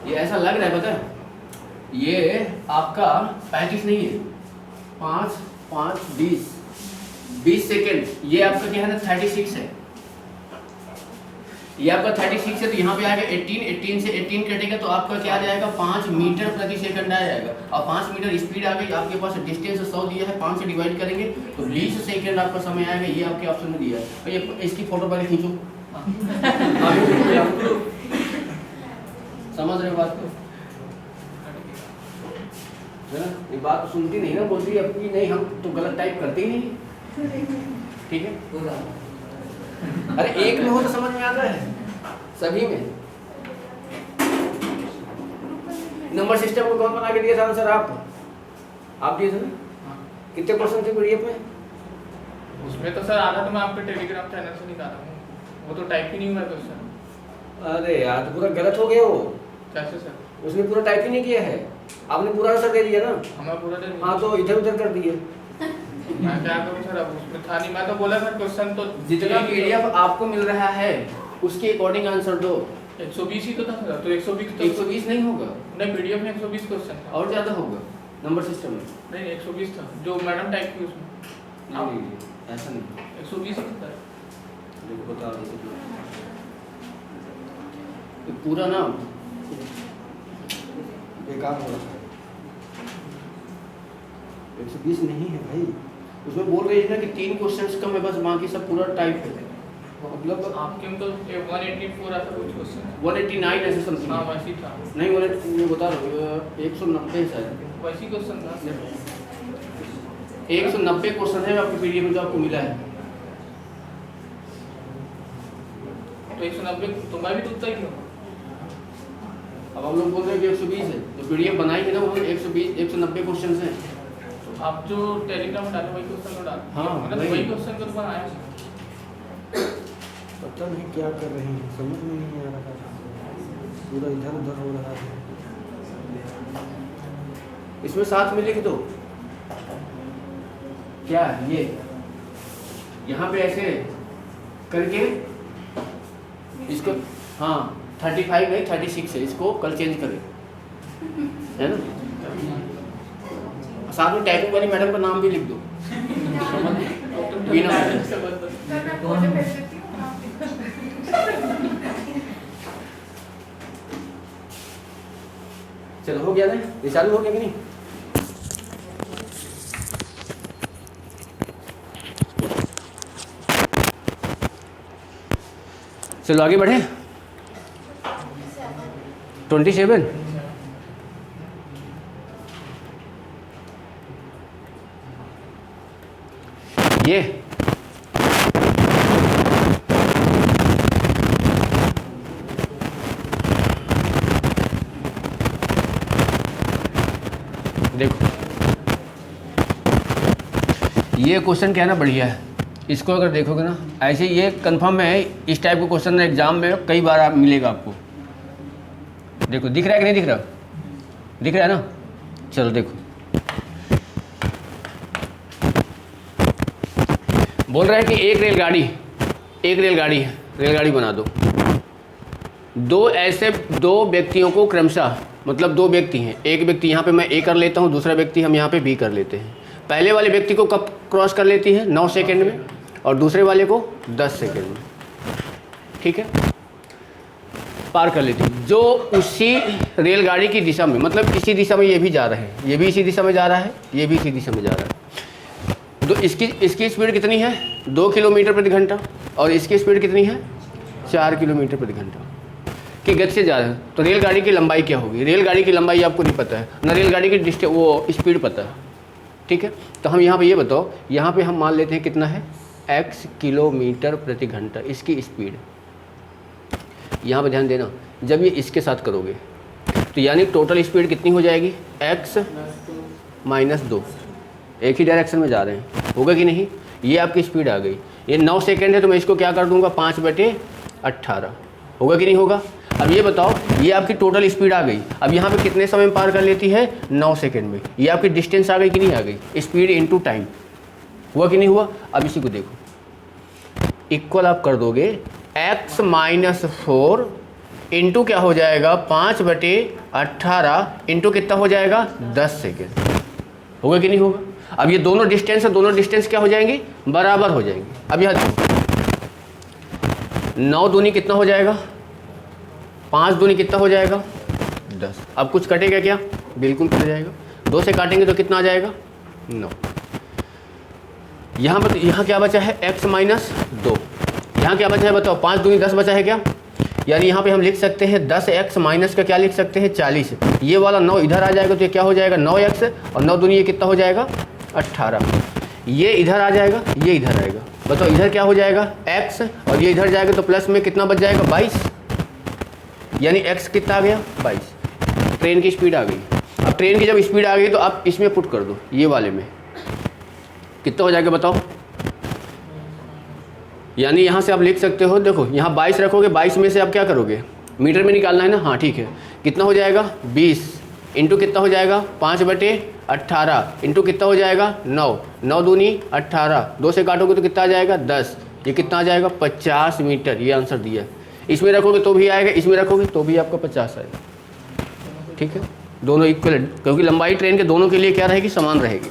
ये ऐसा लग रहा है पता है, ये आपका 35 नहीं है, 5 5 20 सेकेंड, ये आपका क्या है ना 36 है, ये आपका 36 है, तो यहाँ पे आएगा 18 से 18 कटेगा तो आपका क्या आ जाएगा 5 मीटर प्रति सेकंड आ जाएगा। और 5 मीटर स्पीड आ गई, आपके पास डिस्टेंस 100 दिया है, 5 से डिवाइड करेंगे तो 20 सेकंड आपका समय आएगा, ये आपके ऑप्शन में दिया है। तो ये इसकी फोटो पहले खींचो। समझ रहे हो बात को? ये बात सुनती नहीं ना, बोलती अपनी नहीं, हम तो गलत टाइप करते ही नहीं, ठीक है। अरे एक में हो तो समझ में आता है, सभी में। नंबर सिस्टम को कौन बना के दिया था आंसर? आप दिए थे ना? कितने क्वेश्चन थे पीडीएफ में? उसमें तो सर आधा तो मैं आपके टेलीग्राम चैनल से निकाला हूँ, वो तो टाइप ही नहीं हुआ क्वेश्चन। अरे यार तो पूरा गलत हो गया वो। कैसे सर? उसने पूरा टाइप ही नहीं किया है, आपने पूरा आंसर दे दिया ना। हमें पूरा दे दिया। हाँ तो इधर उधर कर दिए। मैं क्या करूँ सर, अब उसमें था नहीं, मैं तो बोला सर क्वेश्चन तो जितना पीडीएफ आपको मिल रहा है उसके अकॉर्डिंग आंसर दो। 120 ही तो था सर, तो 120 तो 120 नहीं होगा, नहीं पीडीएफ में 120 क्वेश्चन था। और ज्यादा होगा नंबर सिस्टम में। नहीं 120 था जो मैडम टाइप की उसमें। नहीं ऐसा नहीं, 120 ही था। देखो बता रहा हूँ ये पूरा ना बेकार हो रहा है। 120 नहीं है भाई, उसमें बोल रही है ना कि 3 क्वेश्चंस कम है बस, बाकी सब पूरा टाइप है। मतलब आपके में तो 184 आता कुछ क्वेश्चन, 189 ऐसे समथिंग। हाँ वैसी था। नहीं 180 मैं बता रहा हूँ, 190 शायद, वैसी क्वेश्चन था। 190 क्वेश्चन है आपके पीडीएफ में जो आपको मिला है। तो 190 तो मैं भी तो उतना ही था। अब हम लोग बोल रहे हैं कि 120 है, तो पीडीएफ बनाई है ना वो 120 190 क्वेश्चन हैं। तो आप जो टेलीग्राम में डाले वही क्वेश्चन को डाल। हाँ, मैंने तो वही क्वेश्चन को बनाया। पता नहीं क्या कर रहे हैं, समझ में नहीं आ रहा है, पूरा इधर उधर हो रहा है। इसमें साथ में लिख दो क्या ये, यहाँ पे ऐसे करके इसको, हाँ 35 नहीं 36 है, इसको कल चेंज करें, है ना। साथ में टाइपिंग वाली मैडम का नाम भी लिख दो, बीना। चलो हो गया ना, ये चालू हो गया कि नहीं? चलो आगे बढ़े। 27 ये देखो, ये क्वेश्चन क्या है ना बढ़िया है, इसको अगर देखोगे ना ऐसे, ये कंफर्म है इस टाइप का क्वेश्चन एग्जाम में कई बार आप मिलेगा आपको। देखो दिख रहा है कि नहीं दिख रहा? दिख रहा है ना? चलो देखो, बोल रहा है कि एक रेलगाड़ी बना दो। दो व्यक्तियों को क्रमशः, मतलब 2 व्यक्ति हैं, एक व्यक्ति यहाँ पे मैं ए कर लेता हूँ, दूसरा व्यक्ति हम यहाँ पे बी कर लेते हैं। पहले वाले व्यक्ति को कब क्रॉस कर लेती है? 9 सेकंड में, और दूसरे वाले को 10 सेकंड में, ठीक है, पार कर लेती है। जो उसी रेलगाड़ी की दिशा में, मतलब इसी दिशा में ये भी जा रहा है, ये भी इसी दिशा में जा रहा है, ये भी इसी दिशा में जा रहा है, तो इसकी स्पीड कितनी है? 2 किलोमीटर प्रति घंटा, और इसकी स्पीड कितनी है? 4 किलोमीटर प्रति घंटा की गति से जा रहा है। तो रेलगाड़ी की लंबाई क्या होगी? रेलगाड़ी की लंबाई आपको नहीं पता है ना, रेलगाड़ी की वो स्पीड पता है, ठीक है। तो हम यहाँ पे ये बताओ, यहाँ पे हम मान लेते हैं कितना है? x किलोमीटर प्रति घंटा इसकी स्पीड। यहाँ पे ध्यान देना, जब ये इसके साथ करोगे तो यानी टोटल स्पीड कितनी हो जाएगी? x - 2, एक ही डायरेक्शन में जा रहे हैं, होगा कि नहीं? ये आपकी स्पीड आ गई। ये 9 सेकंड है तो मैं इसको क्या कर दूंगा? 5/18, होगा कि नहीं होगा? अब ये बताओ, ये आपकी टोटल स्पीड आ गई। अब यहाँ पे कितने समय में पार कर लेती है? 9 सेकंड में। ये आपकी डिस्टेंस आ गई कि नहीं आ गई? स्पीड इनटू टाइम, हुआ कि नहीं हुआ? अब इसी को देखो, इक्वल आप कर दोगे x - 4 इंटू क्या हो जाएगा 5/18 इंटू कितना हो जाएगा 10 सेकेंड। होगा कि नहीं होगा? अब ये दोनों डिस्टेंस है, दोनों डिस्टेंस क्या हो जाएंगी बराबर हो जाएंगी। अब यहाँ देखो 9 दूनी कितना हो जाएगा 5 दूनी कितना हो जाएगा 10। अब कुछ कटेगा क्या? बिल्कुल कट जाएगा। 2 से काटेंगे तो कितना आ जाएगा 9। यहाँ पर यहाँ क्या बचा है x माइनस 2। यहाँ क्या बचा है बताओ 5 दूनी 10 बचा है क्या? यानी यहाँ पे हम लिख सकते हैं 10x माइनस का क्या लिख सकते हैं 40। ये वाला 9 इधर आ जाएगा तो ये क्या हो जाएगा 9x और 9 दूनी ये कितना हो जाएगा 18। ये इधर आ जाएगा, ये इधर आएगा। बताओ इधर क्या हो जाएगा x और ये इधर जाएगा तो प्लस में कितना बच जाएगा 22। यानी x कितना आ गया 22। ट्रेन की स्पीड आ गई। अब ट्रेन की जब स्पीड आ गई तो आप इसमें पुट कर दो, ये वाले में कितना हो जाएगा बताओ। यानी यहाँ से आप लिख सकते हो, देखो यहाँ 22 रखोगे, 22 में से आप क्या करोगे मीटर में निकालना है ना। हाँ ठीक है, कितना हो जाएगा 20 इंटू कितना हो जाएगा 5/18 इंटू कितना हो जाएगा 9। 9 दूनी 18, 2 से काटोगे तो कितना आ जाएगा 10। ये कितना आ जाएगा 50 मीटर। ये आंसर दिया। इसमें रखोगे तो भी आएगा, इसमें रखोगे तो भी आपका 50 आएगा। ठीक है, दोनों इक्वल, क्योंकि लंबाई ट्रेन के दोनों के लिए क्या रहेगी समान रहेगी।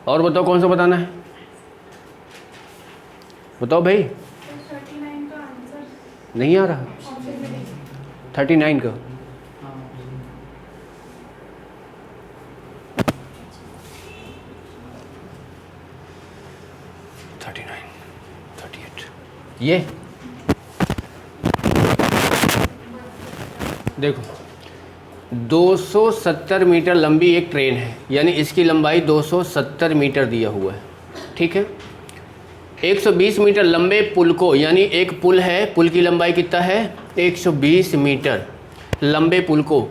और बताओ कौन सा बताना है, बताओ भाई। 39 का आंसर नहीं आ रहा ऑप्शन में नहीं। 39 का। ये देखो 270 मीटर लंबी एक ट्रेन है, यानी इसकी लंबाई 270 मीटर दिया हुआ है। ठीक है, 120 मीटर लंबे पुल को, यानी एक पुल है, पुल की लंबाई कितना है 120 मीटर लंबे पुल को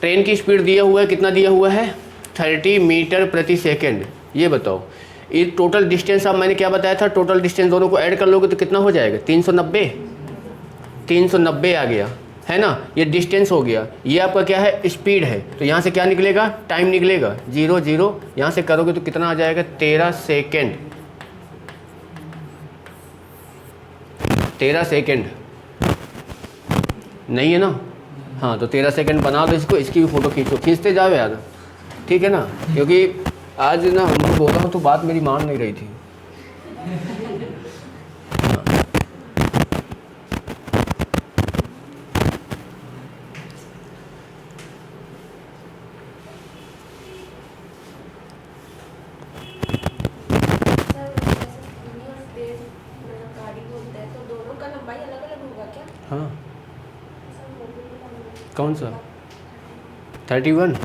ट्रेन की स्पीड दिया हुआ है, कितना दिया हुआ है 30 मीटर प्रति सेकंड। ये बताओ ये टोटल डिस्टेंस, अब मैंने क्या बताया था, टोटल डिस्टेंस दोनों को ऐड कर लोगे तो कितना हो जाएगा 390 आ गया है ना। ये डिस्टेंस हो गया, ये आपका क्या है स्पीड है। तो यहाँ से क्या निकलेगा टाइम निकलेगा 0 0, यहाँ से करोगे तो कितना आ जाएगा 13 सेकेंड। 13 सेकेंड नहीं है ना। हाँ तो 13 सेकेंड बना दो इसको, इसकी भी फ़ोटो खींचो, खींचते जाओ यार, ठीक है ना। क्योंकि आज ना मैं बोल रहा हूँ तो बात मेरी मान नहीं रही थी। हाँ कौन सा 31?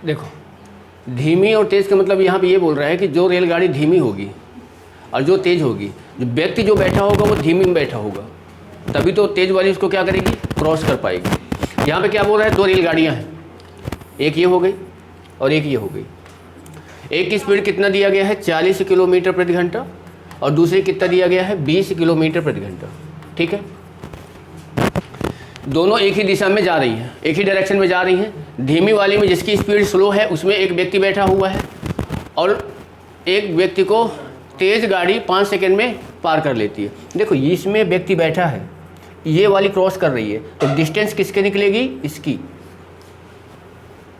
देखो धीमी और तेज़ का मतलब यहाँ पे ये बोल रहा है कि जो रेलगाड़ी धीमी होगी और जो तेज़ होगी, जो व्यक्ति जो बैठा होगा वो धीमी में बैठा होगा, तभी तो तेज़ वाली उसको क्या करेगी क्रॉस कर पाएगी। यहाँ पे क्या बोल रहा है, 2 रेलगाड़ियाँ हैं, एक ये हो गई और एक ये हो गई। एक की स्पीड कितना दिया गया है 40 किलोमीटर प्रति घंटा और दूसरी कितना दिया गया है 20 किलोमीटर प्रति घंटा। ठीक है, दोनों एक ही दिशा में जा रही हैं, एक ही डायरेक्शन में जा रही हैं। धीमी वाली में जिसकी स्पीड स्लो है उसमें एक व्यक्ति बैठा हुआ है और एक व्यक्ति को तेज़ गाड़ी 5 सेकंड में पार कर लेती है। देखो इसमें व्यक्ति बैठा है, ये वाली क्रॉस कर रही है, तो डिस्टेंस किसके निकलेगी इसकी।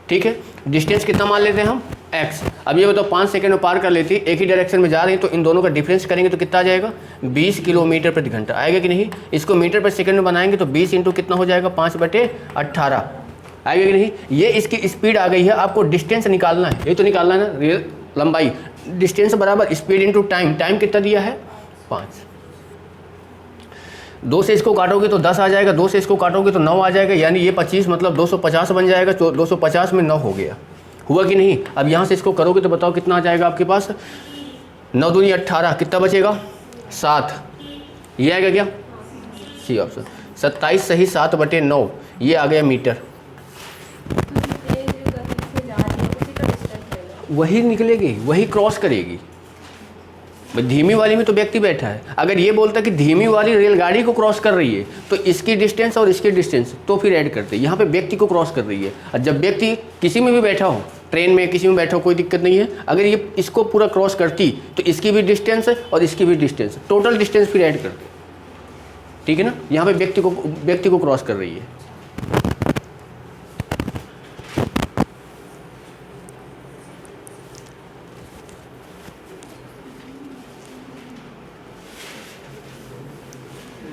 ठीक है, डिस्टेंस कितना मान लेते हैं हम x। अब ये बताओ 5 सेकंड में पार कर लेती, एक ही डायरेक्शन में जा रही, तो इन दोनों का डिफरेंस करेंगे तो कितना आ जाएगा? 20 किलोमीटर प्रति घंटा आएगा कि नहीं? इसको मीटर पर सेकंड में बनाएंगे तो 20 इंटू कितना हो जाएगा? 5/18 आएगा कि नहीं? ये इसकी स्पीड आ गई है, आपको डिस्टेंस निकालना है, ये तो निकालना है ना, रियल लंबाई, डिस्टेंस बराबर स्पीड इंटू टाइम, टाइम कितना दिया है? 5। 2 से इसको काटोगे तो 10 आ जाएगा, 2 से इसको काटोगे तो 9 आ जाएगा, यानी ये 25 मतलब 250 बन जाएगा, 250 में 9 हो गया, हुआ कि नहीं? अब यहाँ से इसको करोगे तो बताओ कितना आ जाएगा आपके पास? 9 दूनी 18, कितना बचेगा? 7, ये आएगा क्या? C option. 27 सही 7/9, ये आ गया मीटर। वही निकलेगी, वही क्रॉस करेगी। धीमी वाली में तो व्यक्ति बैठा है, अगर ये बोलता कि धीमी वाली रेलगाड़ी को क्रॉस कर रही है तो इसकी डिस्टेंस और इसकी डिस्टेंस तो फिर ऐड करते, यहाँ पे व्यक्ति को क्रॉस कर रही है। और जब व्यक्ति किसी में भी बैठा हो, ट्रेन में किसी में बैठा हो, कोई दिक्कत नहीं है, अगर ये इसको पूरा क्रॉस करती तो इसकी भी डिस्टेंस है और इसकी भी डिस्टेंस, टोटल डिस्टेंस फिर ऐड करते, ठीक है ना? यहाँ पे व्यक्ति को क्रॉस कर रही है।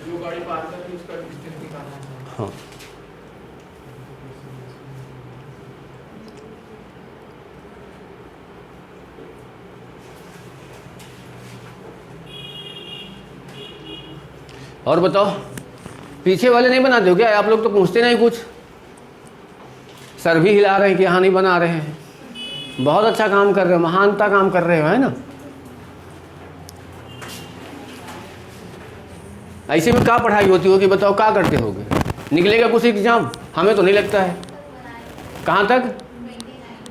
जो गाड़ी पार कर रही है उसका डिस्टेंस निकालना है। हाँ, और बताओ, पीछे वाले नहीं बनाते हो क्या? आप लोग तो पूछते नहीं कुछ, सर भी हिला रहे हैं कि हाँ नहीं बना रहे हैं। बहुत अच्छा काम कर रहे हो, महानता काम कर रहे हो, है ना? ऐसे में क्या पढ़ाई होती होगी बताओ, क्या करते होगे? निकलेगा कुछ एग्जाम? हमें तो नहीं लगता है। कहाँ तक?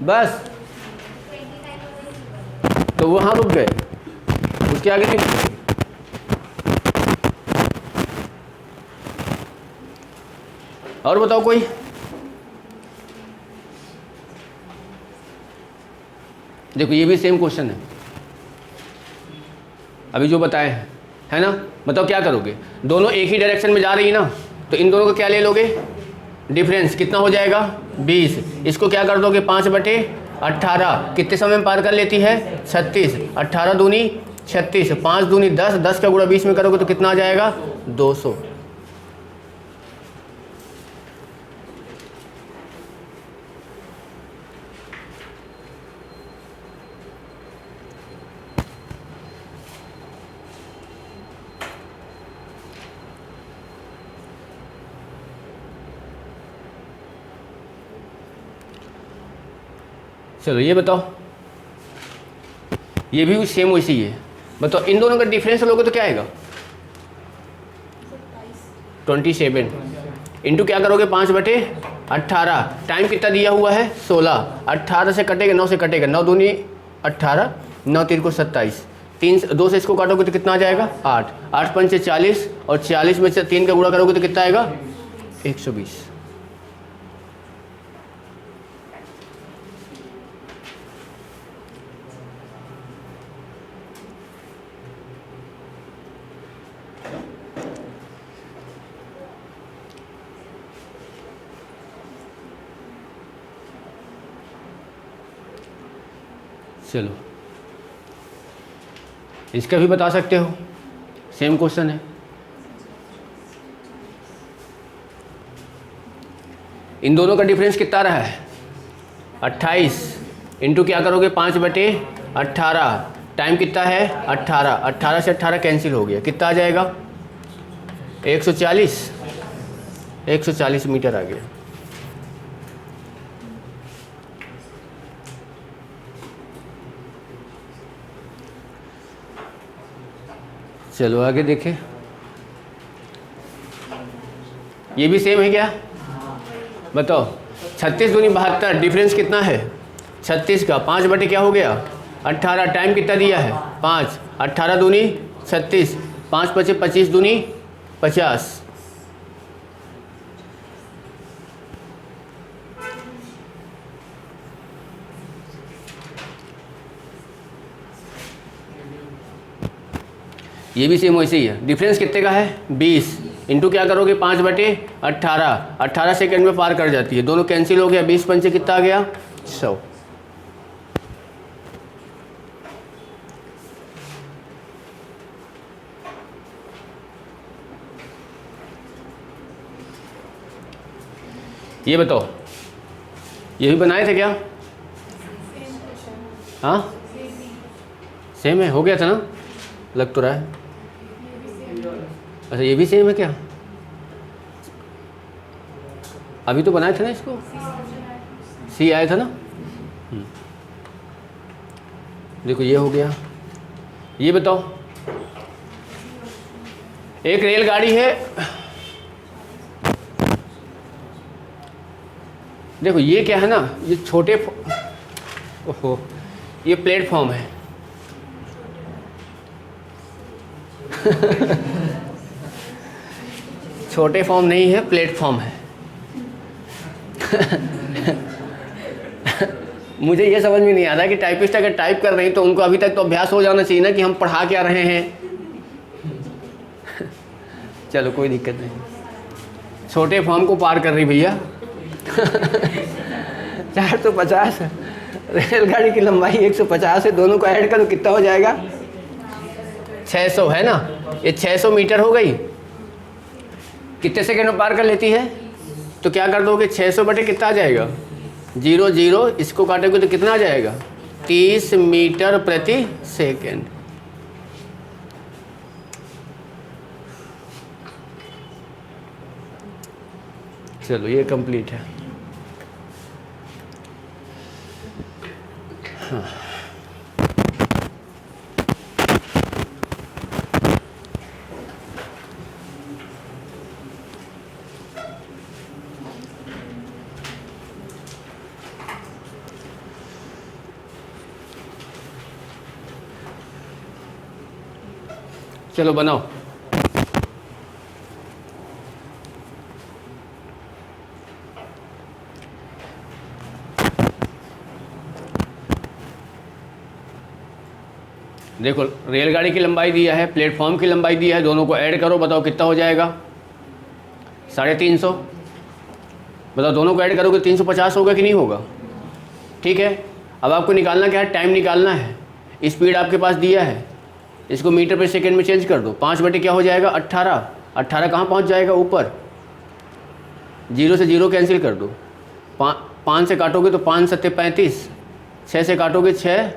बस, तो वहाँ रुक गए, उसके आगे नहीं बढ़े। और बताओ कोई? देखो ये भी सेम क्वेश्चन है अभी जो बताए हैं, है ना? बताओ क्या करोगे? दोनों एक ही डायरेक्शन में जा रही है ना, तो इन दोनों का क्या ले लोगे? डिफरेंस कितना हो जाएगा? 20। इसको क्या कर दोगे? 5/18। कितने समय में पार कर लेती है? 36। 18 दूनी 36, 5 दूनी 10, 10 का गुणा 20 में करोगे तो कितना आ जाएगा? 200। चलो ये बताओ, ये भी सेम वैसे ही है। बताओ इन दोनों का डिफरेंस लोगे तो क्या आएगा? 27 इंटू क्या करोगे? 5/18। टाइम कितना दिया हुआ है? 16। 18 से कटेगा, 9 से कटेगा, 9 दूनी 18, 9 3 को 27, 2 से इसको काटोगे तो कितना आ जाएगा? 8। 8 पंचे 40, और 40 में से 3 का गुणा करोगे तो कितना आएगा? 120। चलो इसका भी बता सकते हो, सेम क्वेश्चन है। इन दोनों का डिफरेंस कितना रहा है? 28 इंटू क्या करोगे? 5/18। टाइम कितना है? 18। 18 से 18 कैंसिल हो गया, कितना आ जाएगा? 140। 140 मीटर आ गया। चलो आगे देखें, ये भी सेम है क्या? बताओ 36 दूनी 72, डिफरेंस कितना है? 36 का 5 बटे क्या हो गया? 18। टाइम कितना दिया है? 5। 18 दूनी 36, 5 बचे 25 दूनी 50। ये भी सेम वैसे ही है। डिफरेंस कितने का है? 20 इंटू क्या करोगे? 5/18। 18 सेकेंड में पार कर जाती है, दोनों कैंसिल हो गया। 20 पंचे कितना आ गया? 100। ये बताओ, ये भी बनाए थे क्या? हाँ सेम है, हो गया था ना, लग तो रहा है। अच्छा ये भी सेम है क्या? अभी तो बनाए थे ना इसको, सी आया था ना। देखो ये हो गया। ये बताओ, एक रेलगाड़ी है, देखो ये क्या है ना, ये छोटे ओहो, ये प्लेटफॉर्म है छोटे फॉर्म नहीं है, प्लेटफॉर्म है मुझे ये समझ में नहीं आ रहा कि टाइपिस्ट अगर टाइप कर रहे हैं तो उनको अभी तक तो अभ्यास हो जाना चाहिए ना कि हम पढ़ा क्या रहे हैं चलो कोई दिक्कत नहीं, छोटे फॉर्म को पार कर रही भैया 450, रेलगाड़ी की लंबाई 150 है, दोनों को ऐड करो कितना हो जाएगा? 600 है ना, ये 600 मीटर हो गई। कितने सेकंड में पार कर लेती है? तो क्या कर दोगे, 600 बटे कितना आ जाएगा? 0 0, इसको काटोगे तो कितना आ जाएगा? 30 मीटर प्रति सेकंड। चलो ये कंप्लीट है। हाँ। चलो बनाओ। देखो रेलगाड़ी की लंबाई दिया है, प्लेटफॉर्म की लंबाई दिया है, दोनों को ऐड करो, बताओ कितना हो जाएगा? 350। बताओ दोनों को ऐड करोगे 350 होगा कि नहीं होगा? ठीक है, अब आपको निकालना क्या है? टाइम निकालना है। स्पीड आपके पास दिया है, इसको मीटर पर सेकेंड में चेंज कर दो। 5 बटे क्या हो जाएगा? 18। 18 कहाँ पहुँच जाएगा? ऊपर। 0 से 0 कैंसिल कर दो। 5 से काटोगे तो 5 सत्ते 35, 6 से काटोगे 6,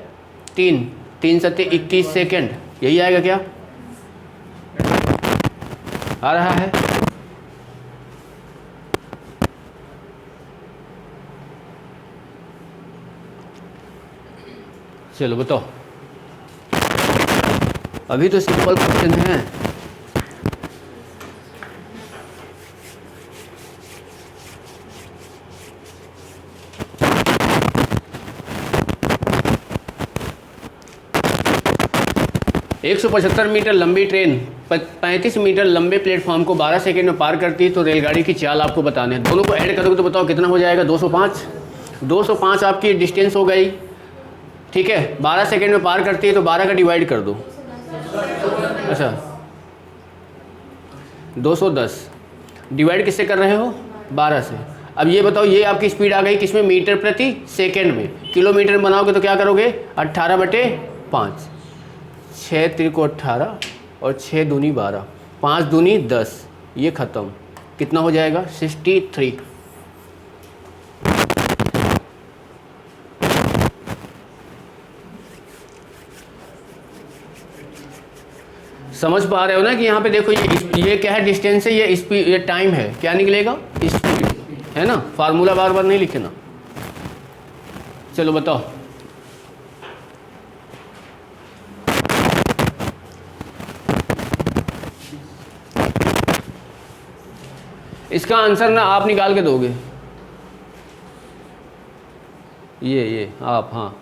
3 3 सत्ते 21 सेकेंड। यही आएगा क्या? आ रहा है? चलो बताओ, अभी तो सिंपल क्वेश्चन है। एक 175 मीटर लंबी ट्रेन 35 मीटर लंबे प्लेटफॉर्म को 12 सेकेंड में पार करती है, तो रेलगाड़ी की चाल आपको बताने हैं। दोनों को ऐड करोगे तो बताओ कितना हो जाएगा? 205। 205 आपकी डिस्टेंस हो गई, ठीक है। 12 सेकेंड में पार करती है तो 12 का डिवाइड कर दो। अच्छा 210 डिवाइड किससे कर रहे हो? 12 से। अब ये बताओ, ये आपकी स्पीड आ गई किसमें? मीटर प्रति सेकेंड में। किलोमीटर में बनाओगे तो क्या करोगे? 18 बटे 5, 6 त्रिको 18 और 6 दूनी 12, 5 दूनी 10, ये ख़त्म। कितना हो जाएगा? 63। समझ पा रहे हो ना कि यहाँ पे देखो ये क्या है? डिस्टेंस है, ये स्पीड, ये टाइम है। क्या निकलेगा? स्पीड है ना। फार्मूला बार बार नहीं लिखना। चलो बताओ, इसका आंसर ना आप निकाल के दोगे। ये आप, हाँ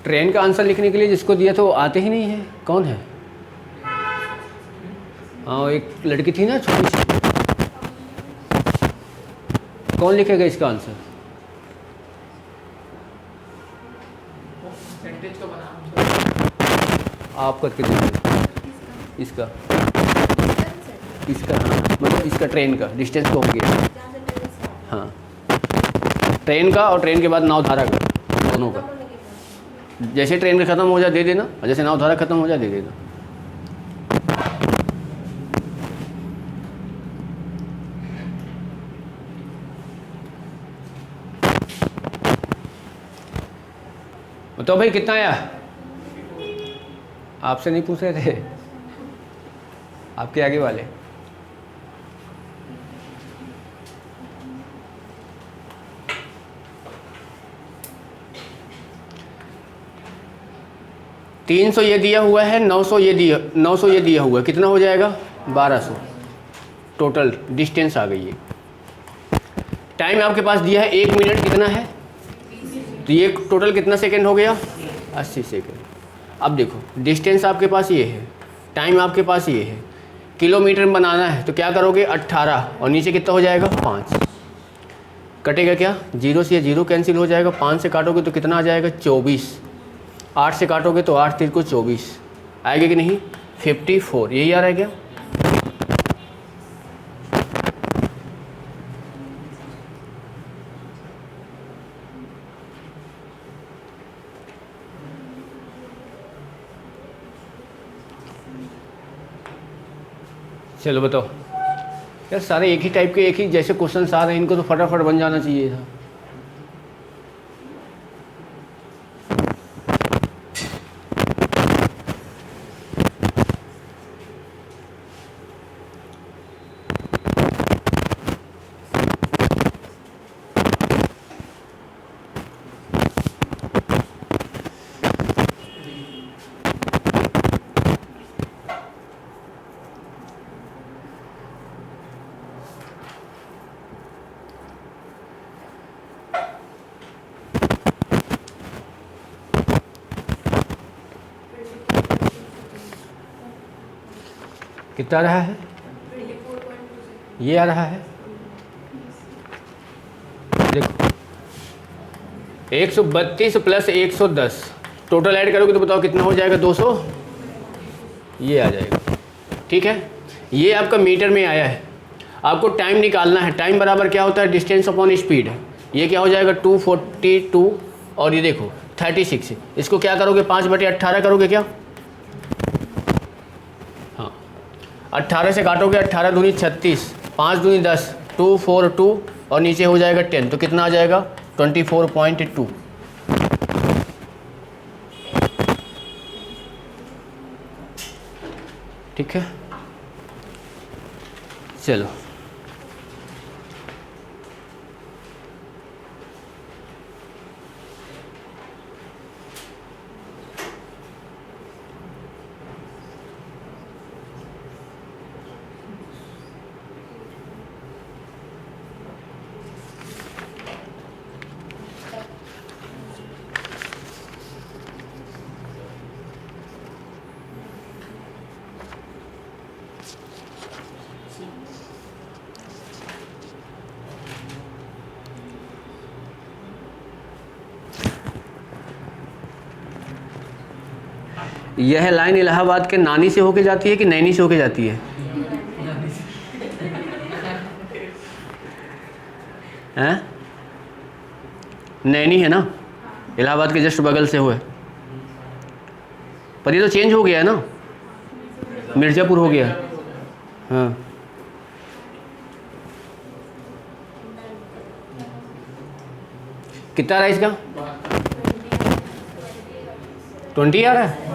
ट्रेन का आंसर लिखने के लिए जिसको दिया था वो आते ही नहीं है। कौन है? हाँ एक लड़की थी ना छोटी सी, कौन लिखेगा इसका आंसर? परसेंटेज तो बना आप करके दीजिए इसका। इसका, हाँ मतलब इसका ट्रेन का डिस्टेंस तो हो गया। हाँ, ट्रेन का और ट्रेन के बाद नावधारा का, दोनों का। जैसे ट्रेन का ख़त्म हो जाए दे देना, और जैसे नावधारा ख़त्म हो जाए दे देना। तो भाई कितना आया? आपसे नहीं पूछ रहे थे, आपके आगे वाले। तीन 300 ये दिया हुआ है, 900 ये दिया हुआ है, कितना हो जाएगा? 1200। टोटल डिस्टेंस आ गई है। टाइम आपके पास दिया है 1 मिनट कितना है, तो ये टोटल कितना सेकंड हो गया? 80 सेकंड। अब देखो डिस्टेंस आपके पास ये है, टाइम आपके पास ये है, किलोमीटर में बनाना है तो क्या करोगे? 18 और नीचे कितना हो जाएगा? 5। कटेगा क्या? 0 से 0 कैंसिल हो जाएगा, 5 से काटोगे तो कितना आ जाएगा? 24। 8 से काटोगे तो 8 3 को 24 आएगा कि नहीं? 54। यही आ रहा है क्या? चलो बताओ यार, सारे एक ही टाइप के, एक ही जैसे क्वेश्चन आ रहे हैं, इनको तो फटाफट बन जाना चाहिए था। कितना आ रहा है? ये आ रहा है, देखो 132 प्लस 110 टोटल ऐड करोगे तो बताओ कितना हो जाएगा? 200। ये आ जाएगा, ठीक है। ये आपका मीटर में आया है, आपको टाइम निकालना है। टाइम बराबर क्या होता है? Distance upon speed. ये क्या हो जाएगा? 242 और ये देखो 36। इसको क्या करोगे? 5/18 करोगे क्या? 18 से काटोगे, 18 दूनी 36, 5 दूनी 10, 242 और नीचे हो जाएगा 10, तो कितना आ जाएगा? 24.2। ठीक है, चलो यह लाइन इलाहाबाद के नानी से होके जाती है कि नैनी से होके जाती है? हैं? नैनी है ना, इलाहाबाद के जस्ट बगल से हुए, पर ये तो चेंज हो गया है ना, मिर्ज़ापुर हो गया। हाँ, कितना आ रहा है इसका? 20 आ रहा है।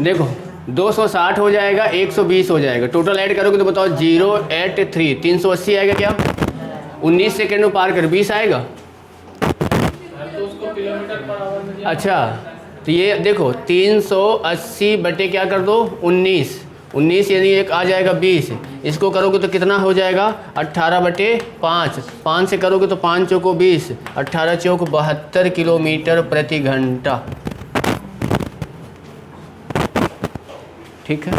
देखो 260 हो जाएगा, 120 हो जाएगा, टोटल ऐड करोगे तो बताओ 083 380 आएगा क्या? 19 सेकेंड में पार कर 20 आएगा। अच्छा तो ये देखो 380 बटे क्या कर दो? 19 यानी एक आ जाएगा 20। इसको करोगे तो कितना हो जाएगा? 18/5। 5 से करोगे तो 5 चौको 20, 18 चौक 72 किलोमीटर प्रति घंटा। ठीक है,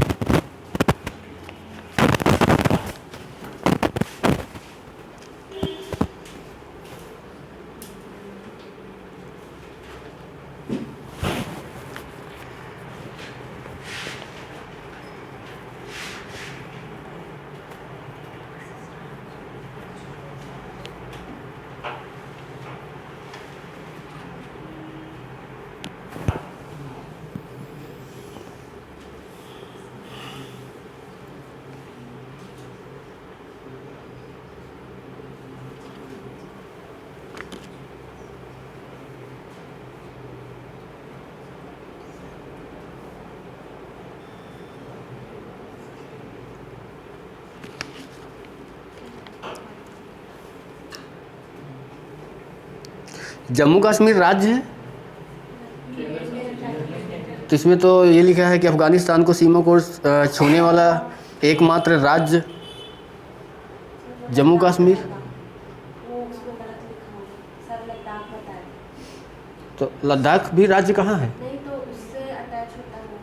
जम्मू कश्मीर राज्य है? तो इसमें तो ये लिखा है कि अफ़गानिस्तान को सीमा को छूने वाला एकमात्र राज्य जम्मू कश्मीर। वो उसमें गलत लिखा होगा सर, लद्दाख बताया। तो लद्दाख भी राज्य कहाँ है? नहीं तो उससे अटैच होता है वो।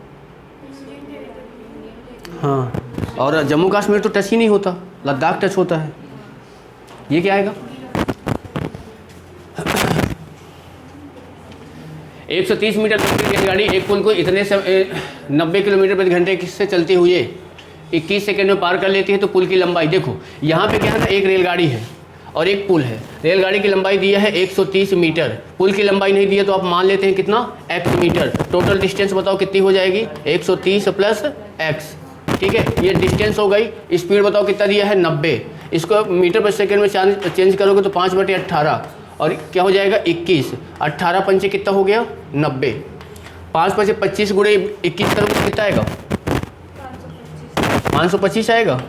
Indian territory. हाँ, और जम्मू कश्मीर तो टच ही नहीं होता, लद्दाख टच होता है। ये क्या आएगा? 130 मीटर लंबी रेलगाड़ी एक पुल को इतने 90 किलोमीटर प्रति घंटे से चलते हुए 21 सेकंड में पार कर लेती है। तो पुल की लंबाई देखो, यहाँ पे क्या है ना, एक रेलगाड़ी है और एक पुल है। रेलगाड़ी की लंबाई दी है 130 मीटर, पुल की लंबाई नहीं दी है, तो आप मान लेते हैं कितना, x मीटर। टोटल डिस्टेंस बताओ कितनी हो जाएगी, 130 प्लस x। ठीक है, ये डिस्टेंस हो गई। स्पीड बताओ कितना दिया है, 90। इसको मीटर पर सेकेंड में चेंज करोगे तो 5/18 और क्या हो जाएगा, 21। 18 पंचे कितना हो गया, 90। 5 पंचे 25 गुणे 21 करोगे तो कितना आएगा, 525 आएगा।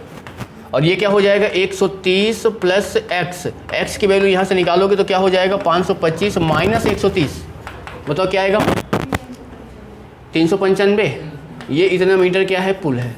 और ये क्या हो जाएगा, 130 प्लस x की वैल्यू यहाँ से निकालोगे तो क्या हो जाएगा, 525 माइनस 130। बताओ क्या आएगा, 395। ये इतना मीटर क्या है, पुल है।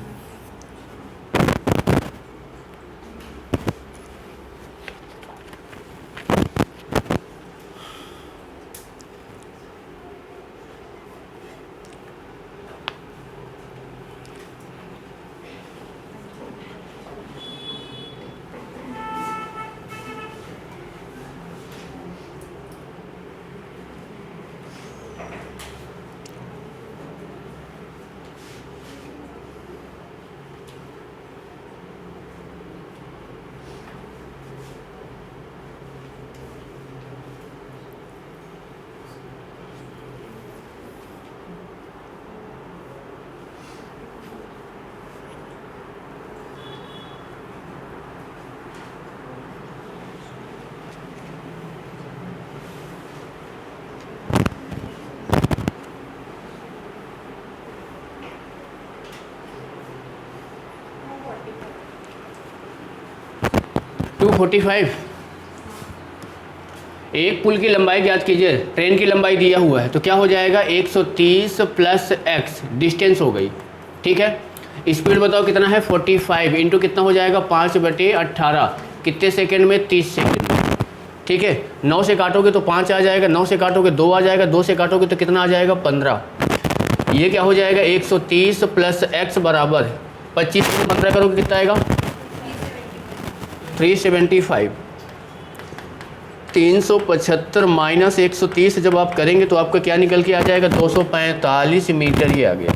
टू 45। एक पुल की लंबाई ज्ञात कीजिए। ट्रेन की लंबाई दिया हुआ है तो क्या हो जाएगा, 130 प्लस x, डिस्टेंस हो गई। ठीक है, स्पीड बताओ कितना है, 45 इंटू कितना हो जाएगा, 5/18। कितने सेकंड में, 30 सेकंड में। ठीक है, 9 से काटोगे तो 5 आ जाएगा, 9 से काटोगे 2 आ जाएगा, 2 से काटोगे तो कितना आ जाएगा, 15। ये क्या हो जाएगा, 130 प्लस x बराबर 25 से 15 करोगे कितना आएगा, 375। 375 माइनस 130 जब आप करेंगे तो आपका क्या निकल के आ जाएगा, 245 मीटर। ये आ गया।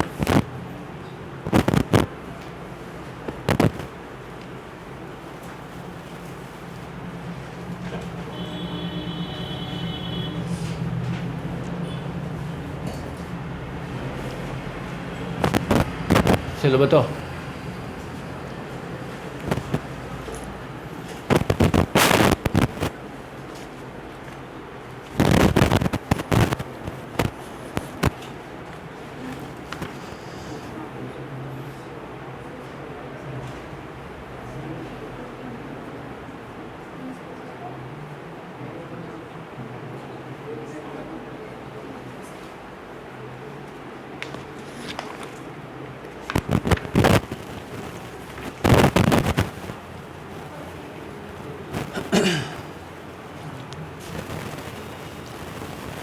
चलो बताओ।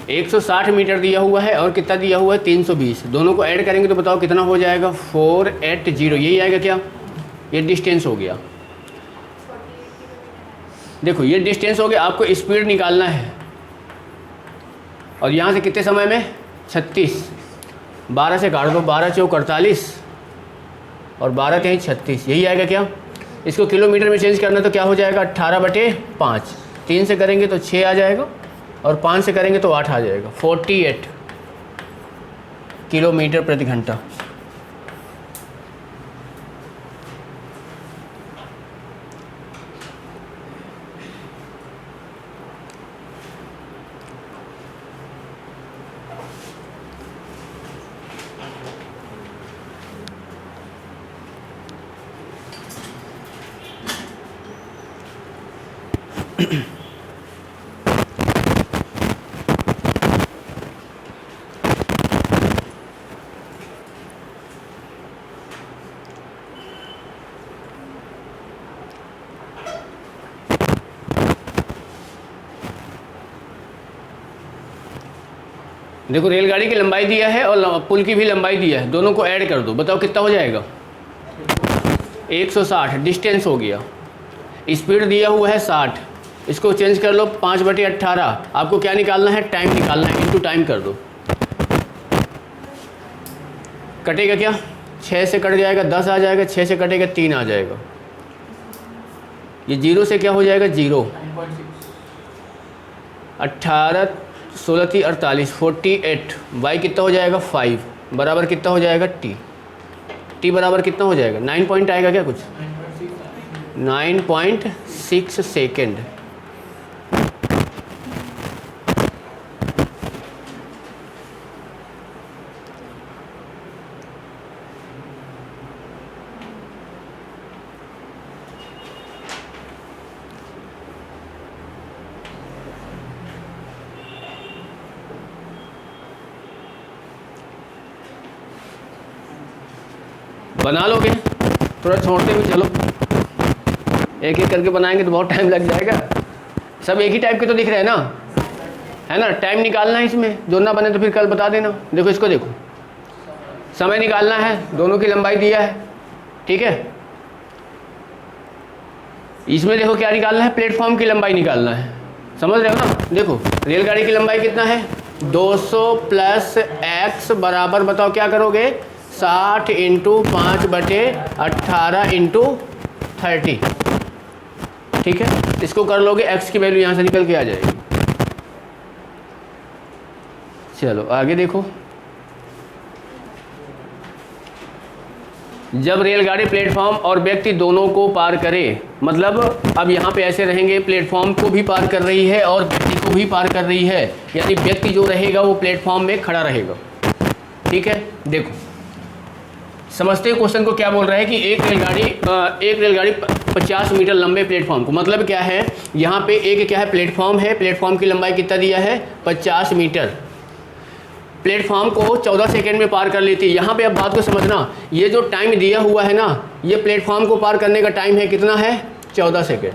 एक 160 मीटर दिया हुआ है और कितना दिया हुआ है, 320। दोनों को ऐड करेंगे तो बताओ कितना हो जाएगा, 480। यही आएगा क्या, ये डिस्टेंस हो गया। देखो ये डिस्टेंस हो गया, आपको स्पीड निकालना है। और यहाँ से कितने समय में, 36। 12 से काट दो, 12 चौक 48 और 12 कहीं 36। यही आएगा क्या। इसको किलोमीटर में चेंज करना तो क्या हो जाएगा, 18/5। 3 से करेंगे तो 6 आ जाएगा और 5 से करेंगे तो 8 आ जाएगा। 48 किलोमीटर प्रति घंटा। देखो रेलगाड़ी की लंबाई दिया है और पुल की भी लंबाई दिया है, दोनों को ऐड कर दो, बताओ कितना हो जाएगा? 160 डिस्टेंस हो गया। स्पीड दिया हुआ है 60, इसको चेंज कर लो 5/18। आपको क्या निकालना है? टाइम निकालना है, इनटू टाइम कर दो। कटेगा क्या? 6 से कट जाएगा 10 आ जाएगा, 6 से कटेगा 3 आ जाएगा। ये 0 से क्या हो जाएगा? 0। 18 16 3 48 48। वाई कितना हो जाएगा? 5 बराबर कितना हो जाएगा? टी। टी बराबर कितना हो जाएगा? 9 पॉइंट आएगा क्या कुछ? 9.6 सेकेंड। बना लोगे? थोड़ा छोड़ते हुए चलो, एक एक करके बनाएंगे तो बहुत टाइम लग जाएगा। सब एक ही टाइप के तो दिख रहे हैं ना, है ना? टाइम निकालना है इसमें, जो ना बने तो फिर कल बता देना। देखो इसको देखो, समय निकालना है, दोनों की लंबाई दिया है, ठीक है। इसमें देखो क्या निकालना है? प्लेटफॉर्म की लंबाई निकालना है, समझ रहे हो ना? देखो रेलगाड़ी की लंबाई कितना है? 200 प्लस x बराबर, बताओ क्या करोगे? 60 इंटू 5/18 इंटू 30, ठीक है। इसको कर लोगे, x की वैल्यू यहाँ से निकल के आ जाएगी। चलो आगे देखो, जब रेलगाड़ी प्लेटफॉर्म और व्यक्ति दोनों को पार करे, मतलब अब यहाँ पे ऐसे रहेंगे, प्लेटफॉर्म को भी पार कर रही है और व्यक्ति को भी पार कर रही है, यानी व्यक्ति जो रहेगा वो प्लेटफॉर्म में खड़ा रहेगा, ठीक है। देखो समझते हैं क्वेश्चन को क्या बोल रहा है कि एक रेलगाड़ी 50 मीटर लंबे प्लेटफॉर्म को, मतलब क्या है यहाँ पे एक क्या है? प्लेटफॉर्म है, प्लेटफॉर्म की लंबाई कितना दिया है? 50 मीटर। प्लेटफॉर्म को 14 सेकेंड में पार कर लेती है। यहाँ पे अब बात को समझना, ये जो टाइम दिया हुआ है ना, ये प्लेटफॉर्म को पार करने का टाइम है, कितना है? 14 सेकेंड।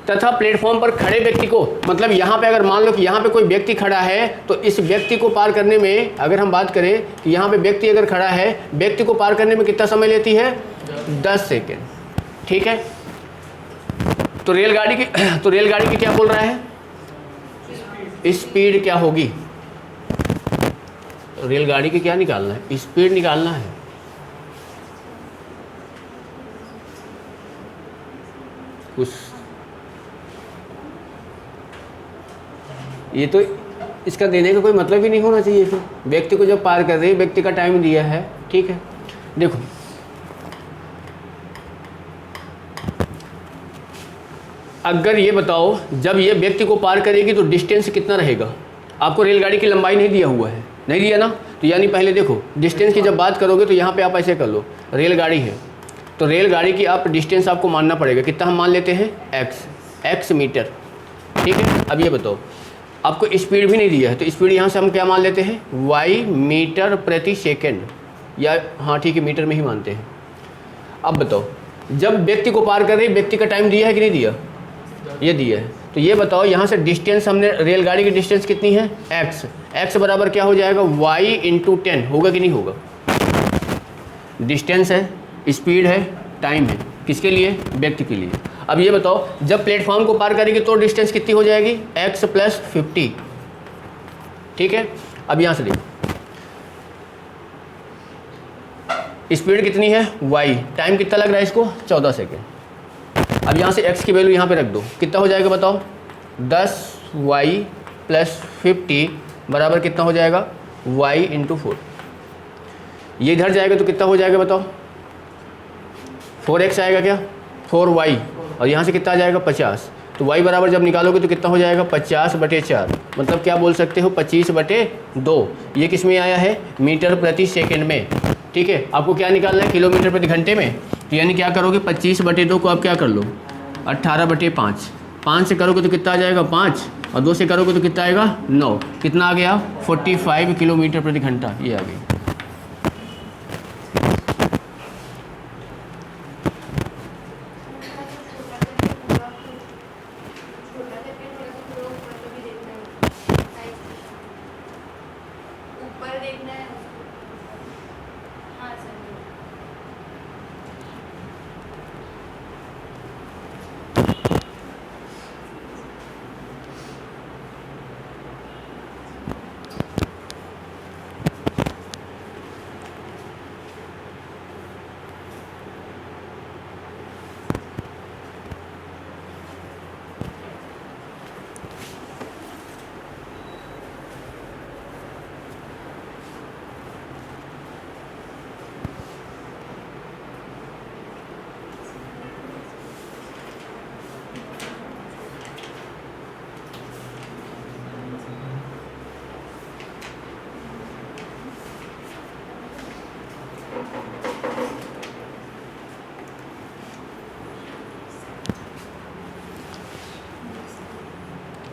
तथा प्लेटफॉर्म पर खड़े व्यक्ति को, मतलब यहाँ पे अगर मान लो कि यहाँ पे कोई व्यक्ति खड़ा है, तो इस व्यक्ति को पार करने में अगर हम बात करें कि यहाँ पे व्यक्ति अगर खड़ा है, व्यक्ति को पार करने में कितना समय लेती है? 10 सेकेंड, ठीक है। तो रेलगाड़ी की क्या बोल रहा है? स्पीड क्या होगी? रेलगाड़ी की क्या निकालना है? स्पीड निकालना है। उस ये तो इसका देने का कोई मतलब ही नहीं होना चाहिए। फिर व्यक्ति को जब पार कर रही है, व्यक्ति का टाइम दिया है, ठीक है। देखो अगर ये बताओ, जब ये व्यक्ति को पार करेगी तो डिस्टेंस कितना रहेगा? आपको रेलगाड़ी की लंबाई नहीं दिया हुआ है, नहीं दिया ना, तो यानी पहले देखो डिस्टेंस की जब बात करोगे तो यहाँ पे आप ऐसे कर लो, रेलगाड़ी है तो रेलगाड़ी की आप डिस्टेंस आपको मानना पड़ेगा। कितना हम मान लेते हैं? x मीटर, ठीक है। अब ये बताओ, आपको स्पीड भी नहीं दिया है, तो स्पीड यहाँ से हम क्या मान लेते हैं? y मीटर प्रति सेकेंड, या हाँ ठीक है मीटर में ही मानते हैं। अब बताओ, जब व्यक्ति को पार कर रही, व्यक्ति का टाइम दिया है कि नहीं दिया? ये दिया है। तो ये बताओ यहाँ से डिस्टेंस, हमने रेलगाड़ी की डिस्टेंस कितनी है? x बराबर क्या हो जाएगा? y इंटू 10 होगा कि नहीं होगा? डिस्टेंस है, स्पीड है, टाइम है, किसके लिए? व्यक्ति के लिए। अब ये बताओ, जब प्लेटफॉर्म को पार करेगी तो डिस्टेंस कितनी हो जाएगी? x प्लस 50, ठीक है। अब यहाँ से देखो, स्पीड कितनी है? y, टाइम कितना लग रहा है इसको? 14 सेकेंड। अब यहाँ से x की वैल्यू यहाँ पे रख दो, कितना हो जाएगा बताओ? 10y प्लस 50 बराबर कितना हो जाएगा? y into 4। ये इधर जाएगा तो कितना हो जाएगा बताओ? 4x आएगा क्या? 4y, और यहाँ से कितना आ जाएगा? 50। तो y बराबर जब निकालोगे तो कितना हो जाएगा? 50/4, मतलब क्या बोल सकते हो? 25/2। ये किस में आया है? मीटर प्रति सेकेंड में, ठीक है। आपको क्या निकालना है? किलोमीटर प्रति घंटे में। तो यानी क्या करोगे? 25/2 को आप क्या कर लो? 18/5। 5 से करोगे तो कितना आ जाएगा? 5, और 2 से करोगे तो कितना आएगा? 9। कितना आ गया? 45 किलोमीटर प्रति घंटा, ये आ गई। बिना हाँ सर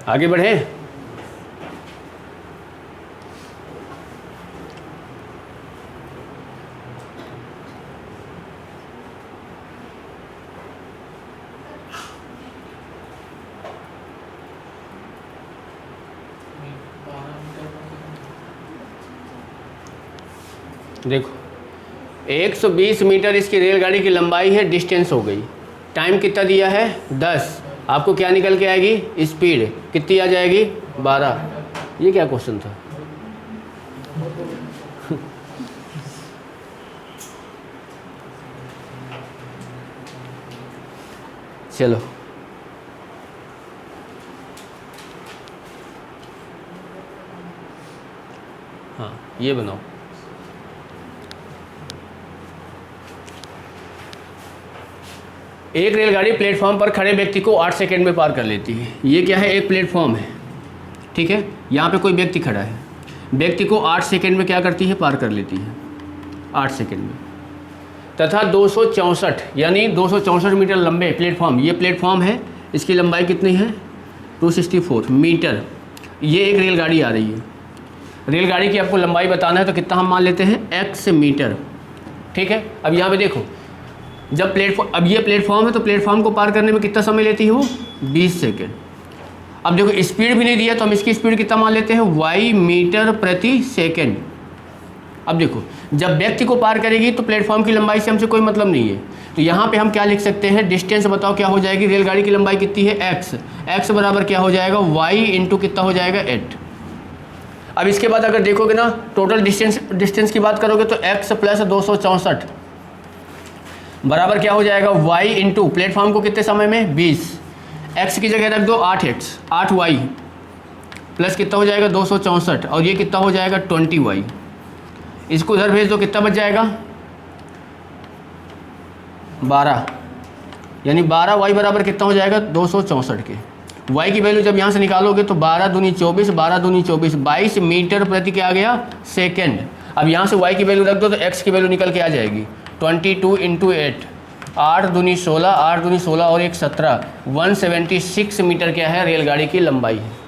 आगे बढ़े। देखो 120 मीटर इसकी रेलगाड़ी की लंबाई है, डिस्टेंस हो गई। टाइम कितना दिया है 10। आपको क्या निकल के आएगी, स्पीड कितनी आ जाएगी 12। ये क्या क्वेश्चन था। चलो हाँ ये बनाओ। एक रेलगाड़ी प्लेटफॉर्म पर खड़े व्यक्ति को 8 सेकंड में पार कर लेती है। ये क्या है, एक प्लेटफॉर्म है, ठीक है। यहाँ पे कोई व्यक्ति खड़ा है, व्यक्ति को 8 सेकंड में क्या करती है, पार कर लेती है 8 सेकंड में। तथा 264 यानी 264 मीटर लंबे प्लेटफॉर्म, ये प्लेटफॉर्म है, इसकी लंबाई कितनी है 264 मीटर। ये एक रेलगाड़ी आ रही है। रेलगाड़ी की आपको लंबाई बताना है तो कितना हम मान लेते हैं x मीटर, ठीक है। अब यहाँ पे देखो, जब प्लेटफॉर्म, अब ये प्लेटफॉर्म है तो प्लेटफॉर्म को पार करने में कितना समय लेती है वो 20 सेकेंड। अब देखो स्पीड भी नहीं दिया तो हम इसकी स्पीड कितना मान लेते हैं y मीटर प्रति सेकेंड। अब देखो जब व्यक्ति को पार करेगी तो प्लेटफॉर्म की लंबाई से हमसे कोई मतलब नहीं है, तो यहाँ पे हम क्या लिख सकते हैं, डिस्टेंस बताओ क्या हो जाएगी। रेलगाड़ी की लंबाई कितनी है x बराबर क्या हो जाएगा y इंटू कितना हो जाएगा 8। अब इसके बाद अगर देखोगे ना टोटल डिस्टेंस की बात करोगे तो x प्लस 264 बराबर क्या हो जाएगा y इंटू प्लेटफॉर्म को कितने समय में 20। x की जगह रख दो 8x 8y प्लस कितना हो जाएगा 264 और ये कितना हो जाएगा 20y। इसको उधर भेज दो, कितना बच जाएगा 12, यानी 12y बराबर कितना हो जाएगा 264 के। y की वैल्यू जब यहाँ से निकालोगे तो 12 दूनी 24, 12 दूनी 24, 22 मीटर प्रति क्या आ गया सेकेंड। अब यहाँ से y की वैल्यू रख दो तो x की वैल्यू निकल के आ जाएगी 22 इंटू 8, 8 दूनी 16, 8 दूनी 16 और 1 17, 176 मीटर क्या है रेलगाड़ी की लंबाई है।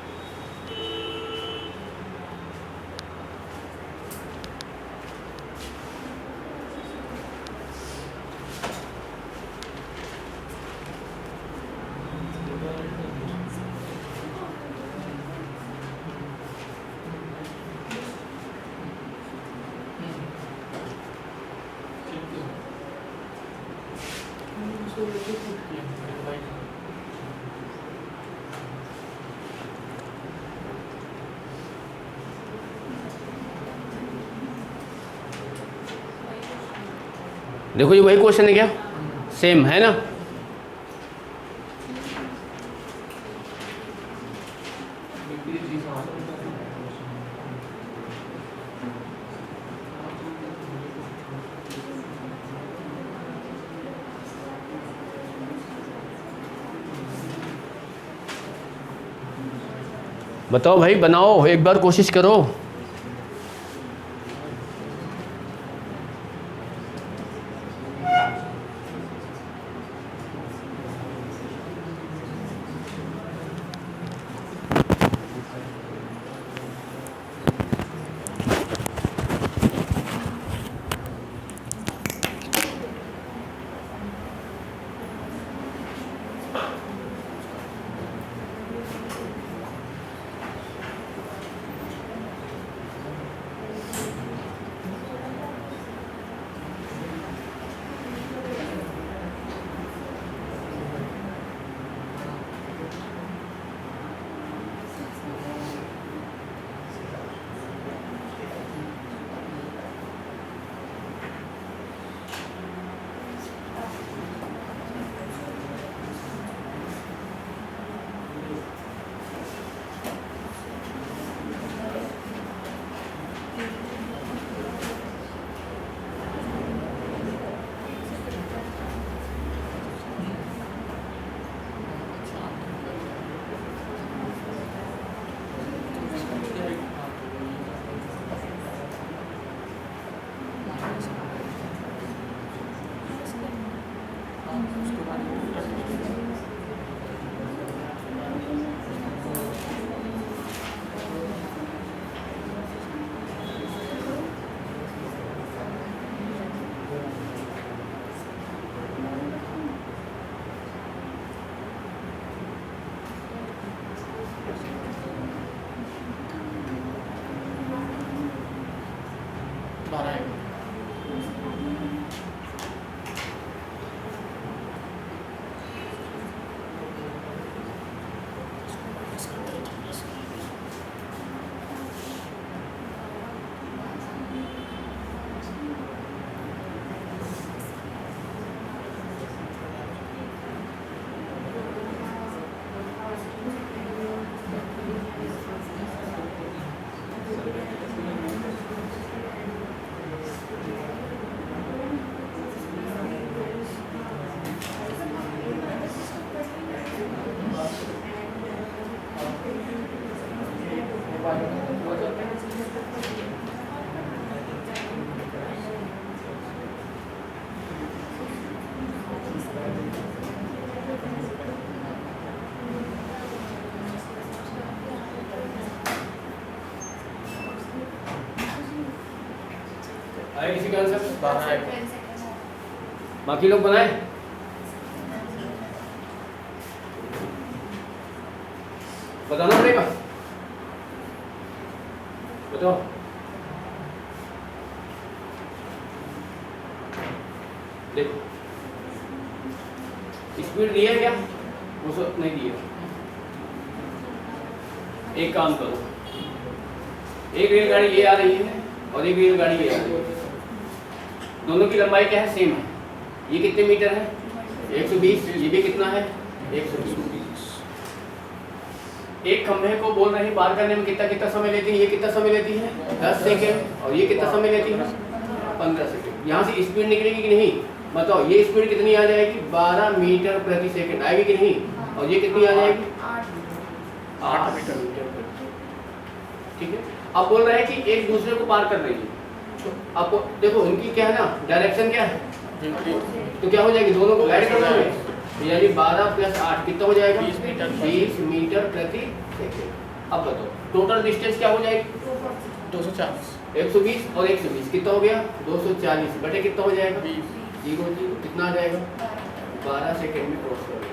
देखो ये वही क्वेश्चन है क्या, सेम है ना। बताओ भाई, बनाओ, एक बार कोशिश करो। 12 है। आए किसी का आंसर? 12 है। 10 सेकंड बाकी लोग बनाए? बताना पड़ेगा। बताओ। देखो स्पीड दी है क्या? वो सब नहीं दिया। एक काम करो, एक रेलगाड़ी ये आ रही है और एक रेलगाड़ी ये आ रही है, दोनों की लंबाई क्या है? सेम है। ये कितने मीटर है? 120। ये भी कितना है? 120। एक खंभे को बोल रहे हैं पार करने में कितना कितना समय लेती है? ये कितना समय लेती है? 10 सेकेंड। और ये कितना समय लेती है? 15 सेकेंड। यहाँ से स्पीड निकलेगी कि नहीं? बताओ, ये स्पीड कितनी आ जाएगी? 12 मीटर प्रति सेकेंड आएगी कि नहीं? और ये कितनी आ जाएगी? 8 मीटर प्रति। ठीक है। अब बोल रहे हैं कि एक दूसरे को पार कर रही है, तो आपको देखो उनकी क्या है ना, डायरेक्शन क्या है, तो क्या हो जाएगी? दोनों को गाइड कर दोगे, तो यानी 12 + 8 कितना हो जाएगा? 20 मीटर। 20 मीटर प्रति सेकेंड। अब बताओ टोटल डिस्टेंस क्या हो जाएगी? 240। 120 और 120 कितना हो गया? 240 बटे कितना हो जाएगा? 20। 0 कितना आ जाएगा? 12 सेकेंड में क्रॉस कर लेंगे।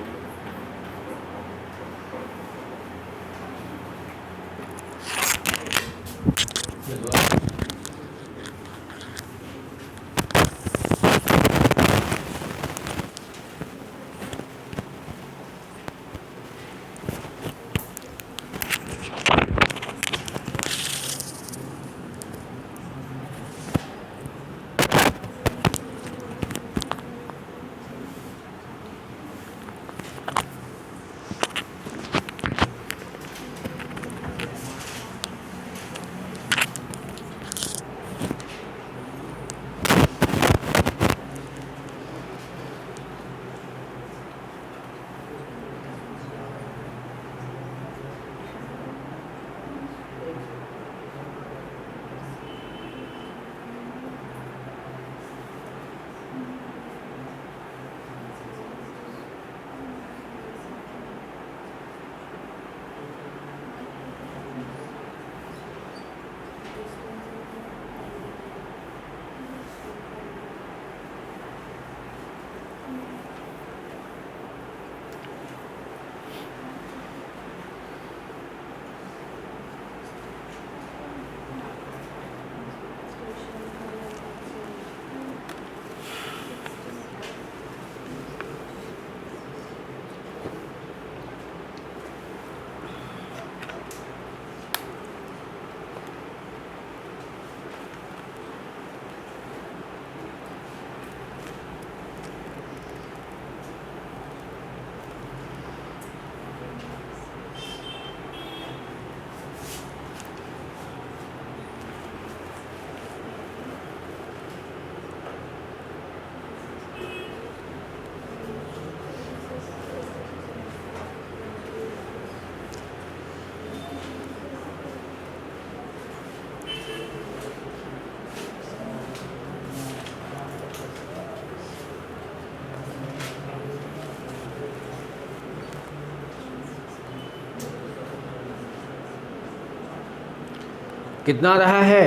कितना रहा है?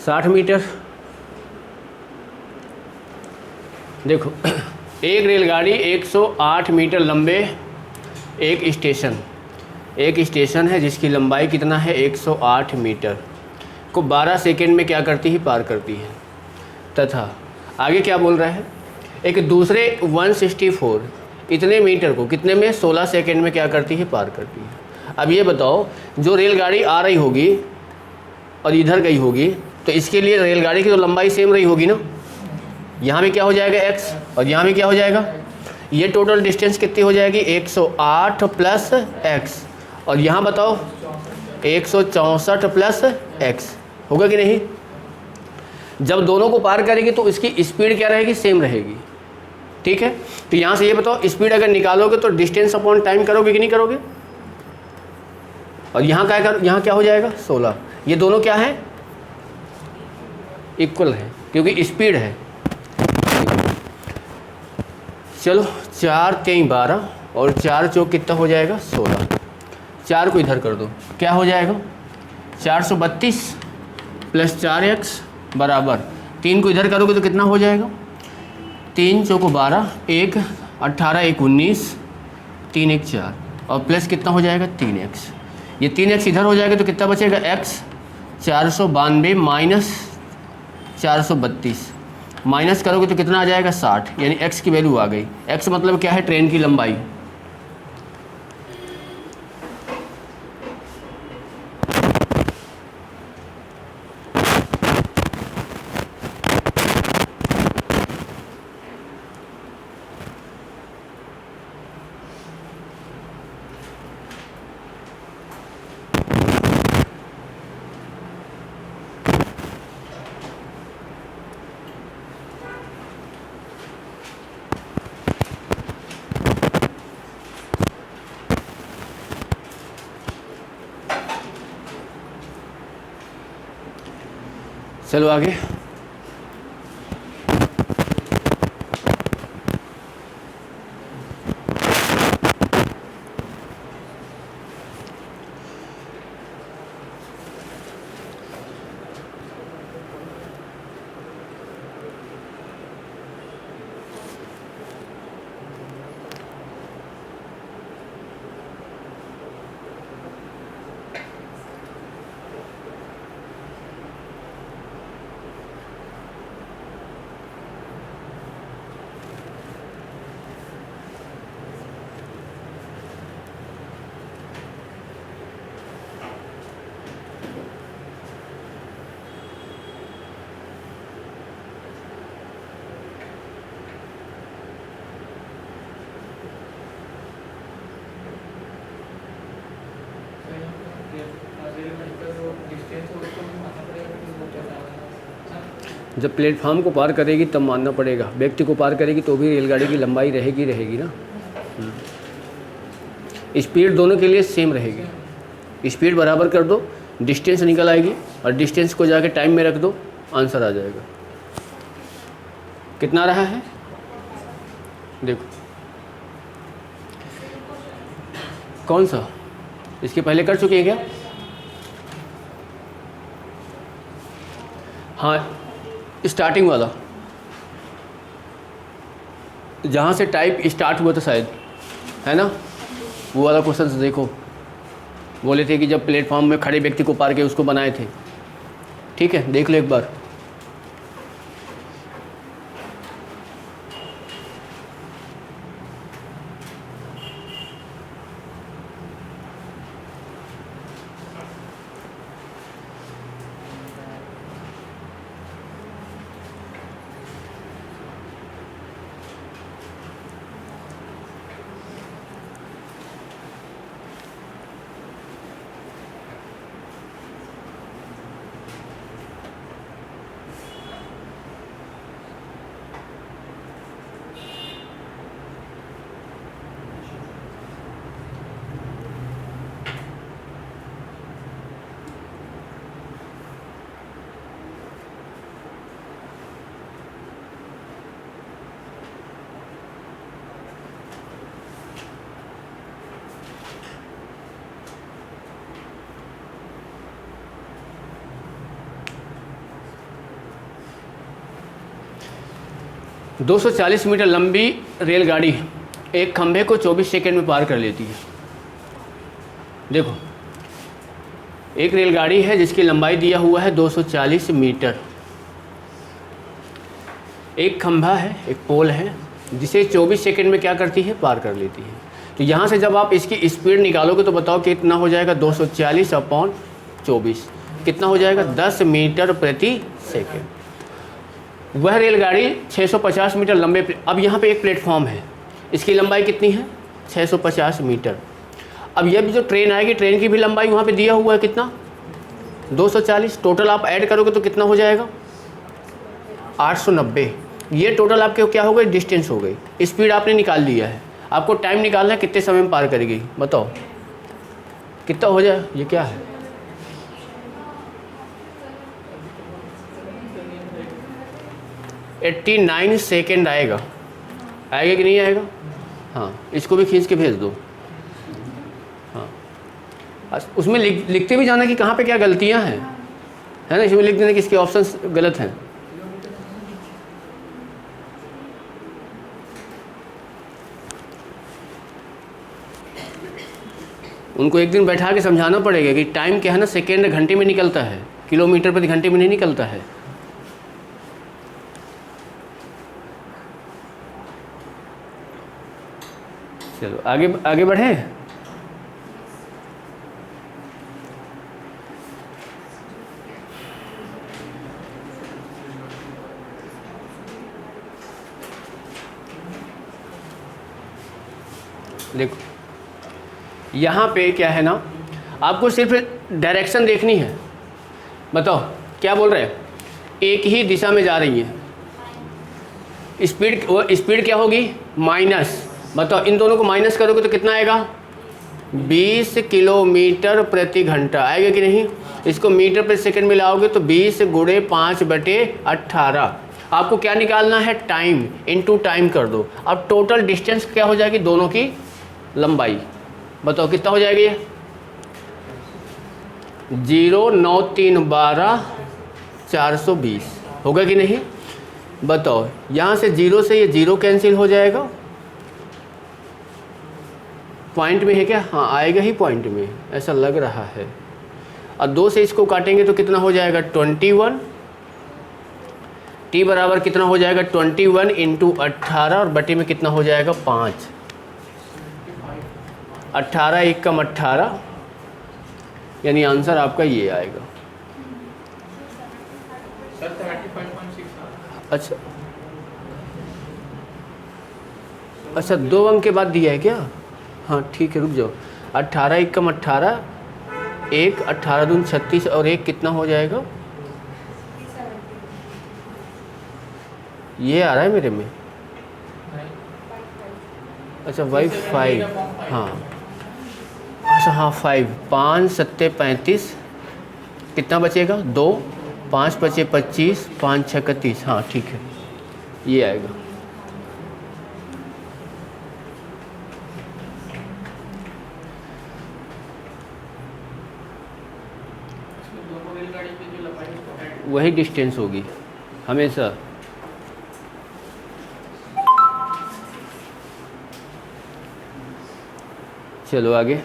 60 मीटर। देखो एक रेलगाड़ी 108 मीटर लंबे एक स्टेशन है जिसकी लंबाई कितना है? 108 मीटर। को 12 सेकेंड में क्या करती है, पार करती है। तथा आगे क्या बोल रहा है, एक दूसरे 164 इतने मीटर को कितने में, 16 सेकेंड में क्या करती है, पार करती है। अब ये बताओ, जो रेलगाड़ी आ रही होगी और इधर गई होगी, तो इसके लिए रेलगाड़ी की तो लंबाई सेम रही होगी ना। यहाँ भी क्या हो जाएगा x, और यहाँ भी क्या हो जाएगा, ये टोटल डिस्टेंस कितनी हो जाएगी, 108 प्लस x, और यहाँ बताओ 164 प्लस x, होगा कि नहीं। जब दोनों को पार करेगी तो इसकी स्पीड क्या रहेगी, सेम रहेगी। ठीक है, तो यहाँ से ये बताओ, स्पीड अगर निकालोगे तो डिस्टेंस अपॉन टाइम करोगे कि नहीं करोगे। और यहाँ यहाँ क्या हो जाएगा, 16। ये दोनों क्या है, इक्वल है, क्योंकि स्पीड है। चलो 4 3 12 और 4 चौक कितना हो जाएगा, 16। 4 को इधर कर दो, क्या हो जाएगा, 432 प्लस 4x बराबर 3 को इधर करोगे तो कितना हो जाएगा, 3 चौको 12, 1 18 1 19, 3 1 4 और प्लस कितना हो जाएगा, 3x। ये 3x इधर हो जाएगा तो कितना बचेगा, x 492 माइनस 432, माइनस करोगे तो कितना आ जाएगा, 60, यानी x की वैल्यू आ गई। x मतलब क्या है, ट्रेन की लंबाई। चलो आगे। जब प्लेटफार्म को पार करेगी तब मानना पड़ेगा, व्यक्ति को पार करेगी तो भी रेलगाड़ी की लंबाई रहेगी ना। स्पीड दोनों के लिए सेम रहेगी। स्पीड बराबर कर दो, डिस्टेंस निकल आएगी और डिस्टेंस को जाके टाइम में रख दो, आंसर आ जाएगा। कितना रहा है देखो, कौन सा, इसके पहले कर चुके हैं क्या। हाँ, स्टार्टिंग वाला, जहाँ से टाइप स्टार्ट हुआ था शायद, है ना, वो वाला क्वेश्चन देखो। बोले थे कि जब प्लेटफॉर्म में खड़े व्यक्ति को पार के उसको बनाए थे। ठीक है, देख लो एक बार। – 240 मीटर लंबी रेलगाड़ी एक खंभे को 24 सेकंड में पार कर लेती है। देखो एक रेलगाड़ी है जिसकी लंबाई दिया हुआ है 240 मीटर। एक खंभा है, एक पोल है, जिसे 24 सेकंड में क्या करती है, पार कर लेती है। तो यहाँ से जब आप इसकी स्पीड निकालोगे तो बताओ कितना हो जाएगा, 240/24 कितना हो जाएगा, 10 मीटर प्रति सेकंड। वह रेलगाड़ी 650 मीटर लंबे अब यहाँ पे एक प्लेटफॉर्म है, इसकी लंबाई कितनी है, 650 मीटर। अब ये भी जो ट्रेन आएगी, ट्रेन की भी लंबाई वहाँ पे दिया हुआ है कितना, 240। टोटल आप ऐड करोगे तो कितना हो जाएगा, 890। ये टोटल आपके क्या हो गई, डिस्टेंस हो गई। स्पीड आपने निकाल लिया है, आपको टाइम निकालना है कितने समय में पार करेगी, बताओ कितना हो जाए। ये क्या है, एट्टी 89 सेकेंड आएगा, आएगा कि नहीं आएगा। हाँ, इसको भी खींच के भेज दो। हाँ, उसमें लिखते भी जाना कि कहाँ पे क्या गलतियाँ हैं, है ना। इसमें लिख देना कि इसके ऑप्शंस गलत हैं। उनको एक दिन बैठा के समझाना पड़ेगा कि टाइम क्या है ना, सेकेंड घंटे में निकलता है, किलोमीटर प्रति घंटे में नहीं निकलता है। चलो आगे आगे बढ़े। देखो यहाँ पे क्या है ना, आपको सिर्फ डायरेक्शन देखनी है। बताओ क्या बोल रहे हैं, एक ही दिशा में जा रही है। स्पीड क्या होगी, माइनस। बताओ इन दोनों को माइनस करोगे तो कितना आएगा, 20 किलोमीटर प्रति घंटा आएगा कि नहीं। इसको मीटर प्रति सेकंड में लाओगे तो 20 × 5/18। आपको क्या निकालना है, टाइम, इनटू टाइम कर दो। अब टोटल डिस्टेंस क्या हो जाएगी, दोनों की लंबाई। बताओ कितना हो जाएगी, 0 9 3 12 420 होगा कि नहीं। बताओ यहाँ से 0 से ये 0 कैंसिल हो जाएगा। पॉइंट में है क्या, हाँ आएगा ही पॉइंट में, ऐसा लग रहा है। और 2 से इसको काटेंगे तो कितना हो जाएगा, 21। t बराबर कितना हो जाएगा, 21 × 18 और बटे में कितना हो जाएगा, 5। 18 1 कम 18, यानी आंसर आपका ये आएगा। सर 75.6। अच्छा अच्छा, 2 अंक के बाद दिया है क्या, हाँ ठीक है, रुक जाओ। 18 1 कम 18, 1 18 दूनी 36 और 1 कितना हो जाएगा, ये आ रहा है मेरे में। अच्छा वाई 5, हाँ अच्छा हाँ 5, 5 7 35, कितना बचेगा, 2 5 बचे 25, 5 6 31, हाँ ठीक है ये आएगा। दोनों रेलगाड़ी की जो लंबाई है उसको ऐड वही डिस्टेंस होगी हमेशा। चलो आगे।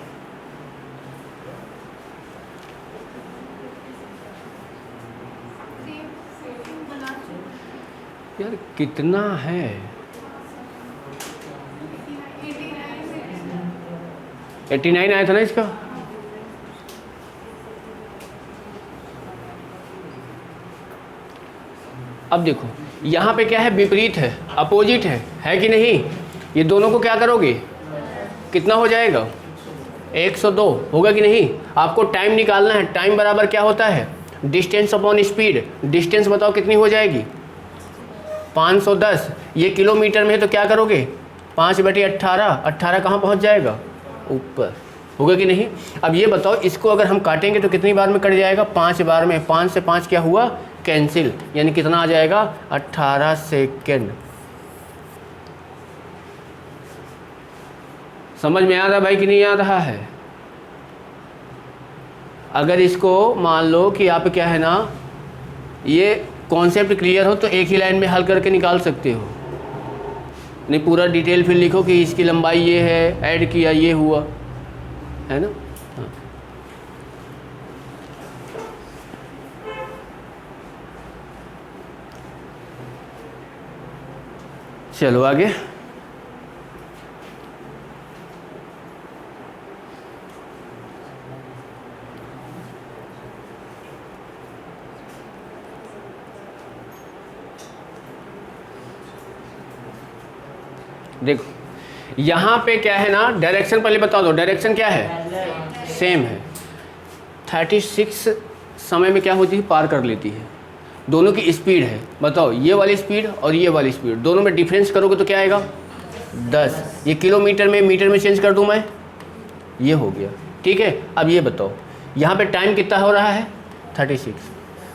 यार कितना है, 89 आया था ना इसका। अब देखो यहाँ पे क्या है, विपरीत है, अपोजिट है कि नहीं। ये दोनों को क्या करोगे, कितना हो जाएगा, 102 होगा कि नहीं। आपको टाइम निकालना है, टाइम बराबर क्या होता है, डिस्टेंस अपॉन स्पीड। डिस्टेंस बताओ कितनी हो जाएगी, 510। ये किलोमीटर में है तो क्या करोगे, 5/18, 18 कहाँ पहुँच जाएगा, ऊपर, होगा कि नहीं। अब ये बताओ इसको अगर हम काटेंगे तो कितनी बार में कट जाएगा, 5 बार में। 5 से 5 क्या हुआ, कैंसिल, यानी कितना आ जाएगा, 18 सेकेंड। समझ में आ रहा भाई कि नहीं आ रहा है। अगर इसको मान लो कि आप क्या है ना, ये कॉन्सेप्ट क्लियर हो तो एक ही लाइन में हल करके निकाल सकते हो, नहीं पूरा डिटेल फिर लिखो कि इसकी लंबाई ये है, ऐड किया ये हुआ, है ना। हाँ चलो आगे। देखो यहाँ पे क्या है ना, डायरेक्शन पहले बता दो, डायरेक्शन क्या है, सेम है। 36 समय में क्या होती है, पार कर लेती है। दोनों की स्पीड है, बताओ ये वाली स्पीड और ये वाली स्पीड, दोनों में डिफरेंस करोगे तो क्या आएगा 10। ये किलोमीटर में मीटर में चेंज कर दूँ मैं, ये हो गया। ठीक है, अब ये बताओ यहाँ पे टाइम कितना हो रहा है 36,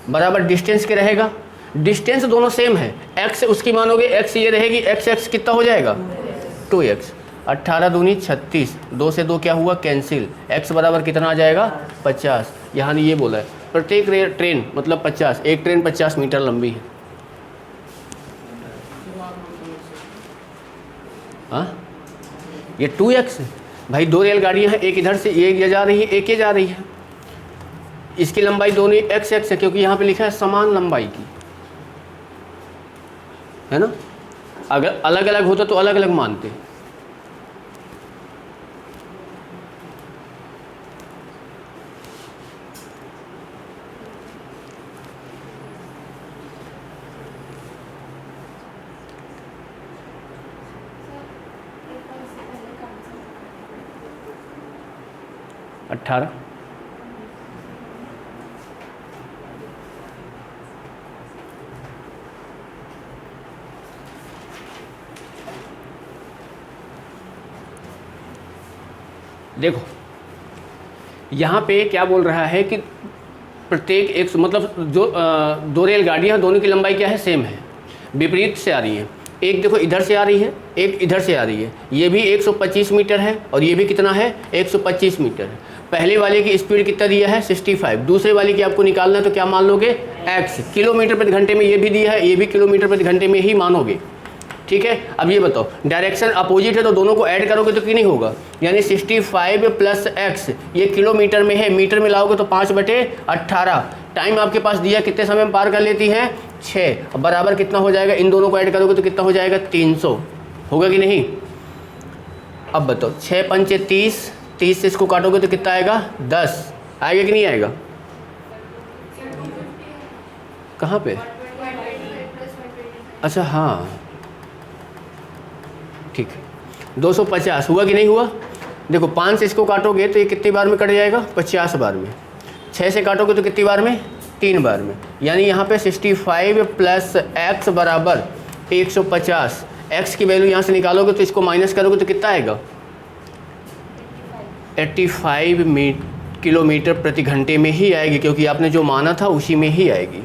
बराबर डिस्टेंस क्या रहेगा, डिस्टेंस दोनों सेम है। x उसकी मानोगे, x ये रहेगी, x कितना हो जाएगा 2x। 18 दूनी 36, 2 से 2 क्या हुआ कैंसिल, x बराबर कितना आ जाएगा 50। यहाँ ने ये बोला है प्रत्येक ट्रेन मतलब 50, एक ट्रेन 50 मीटर लंबी है। हाँ ये 2x है भाई, 2 रेलगाड़ियाँ हैं, एक इधर से एक ये जा रही है, एक ये जा रही है। इसकी लंबाई दोनों x है क्योंकि यहाँ पे लिखा है समान लंबाई की, है ना। अगर अलग अलग होता तो अलग अलग मानते। एक बार इससे पहले कौन सा 18 देखो यहाँ पे क्या बोल रहा है कि प्रत्येक एक मतलब जो 2 रेलगाड़ियाँ दोनों की लंबाई क्या है सेम है, विपरीत से आ रही हैं। एक देखो इधर से आ रही है, एक इधर से आ रही है, ये भी 125 मीटर है और ये भी कितना है 125 मीटर है। पहले वाले की स्पीड कितना दिया है 65, दूसरे वाले की आपको निकालना है तो क्या मान लोगे x, किलोमीटर प्रति घंटे में ये भी दिया है, ये भी किलोमीटर प्रति घंटे में ही मानोगे। ठीक है, अब ये बताओ डायरेक्शन अपोजिट है तो दोनों को ऐड करोगे तो क्यों नहीं होगा, यानी 65 प्लस x, ये किलोमीटर में है, मीटर में लाओगे तो 5/18। टाइम आपके पास दिया, कितने समय में पार कर लेती है 6, बराबर कितना हो जाएगा, इन दोनों को ऐड करोगे तो कितना हो जाएगा 300, होगा कि नहीं। अब बताओ 6 पंचे 30, 30 से इसको काटोगे तो कितना आएगा 10, आएगा कि नहीं आएगा। कहाँ पे, अच्छा हाँ ठीक है, 250 हुआ कि नहीं हुआ। देखो 5 से इसको काटोगे तो ये कितनी बार में कट जाएगा 50 बार में, 6 से काटोगे तो कितनी बार में 3 बार में, यानी यहाँ पे 65 प्लस x बराबर 150। x की वैल्यू यहाँ से निकालोगे तो इसको माइनस करोगे तो कितना आएगा 85 किलोमीटर प्रति घंटे में ही आएगी, क्योंकि आपने जो माना था उसी में ही आएगी।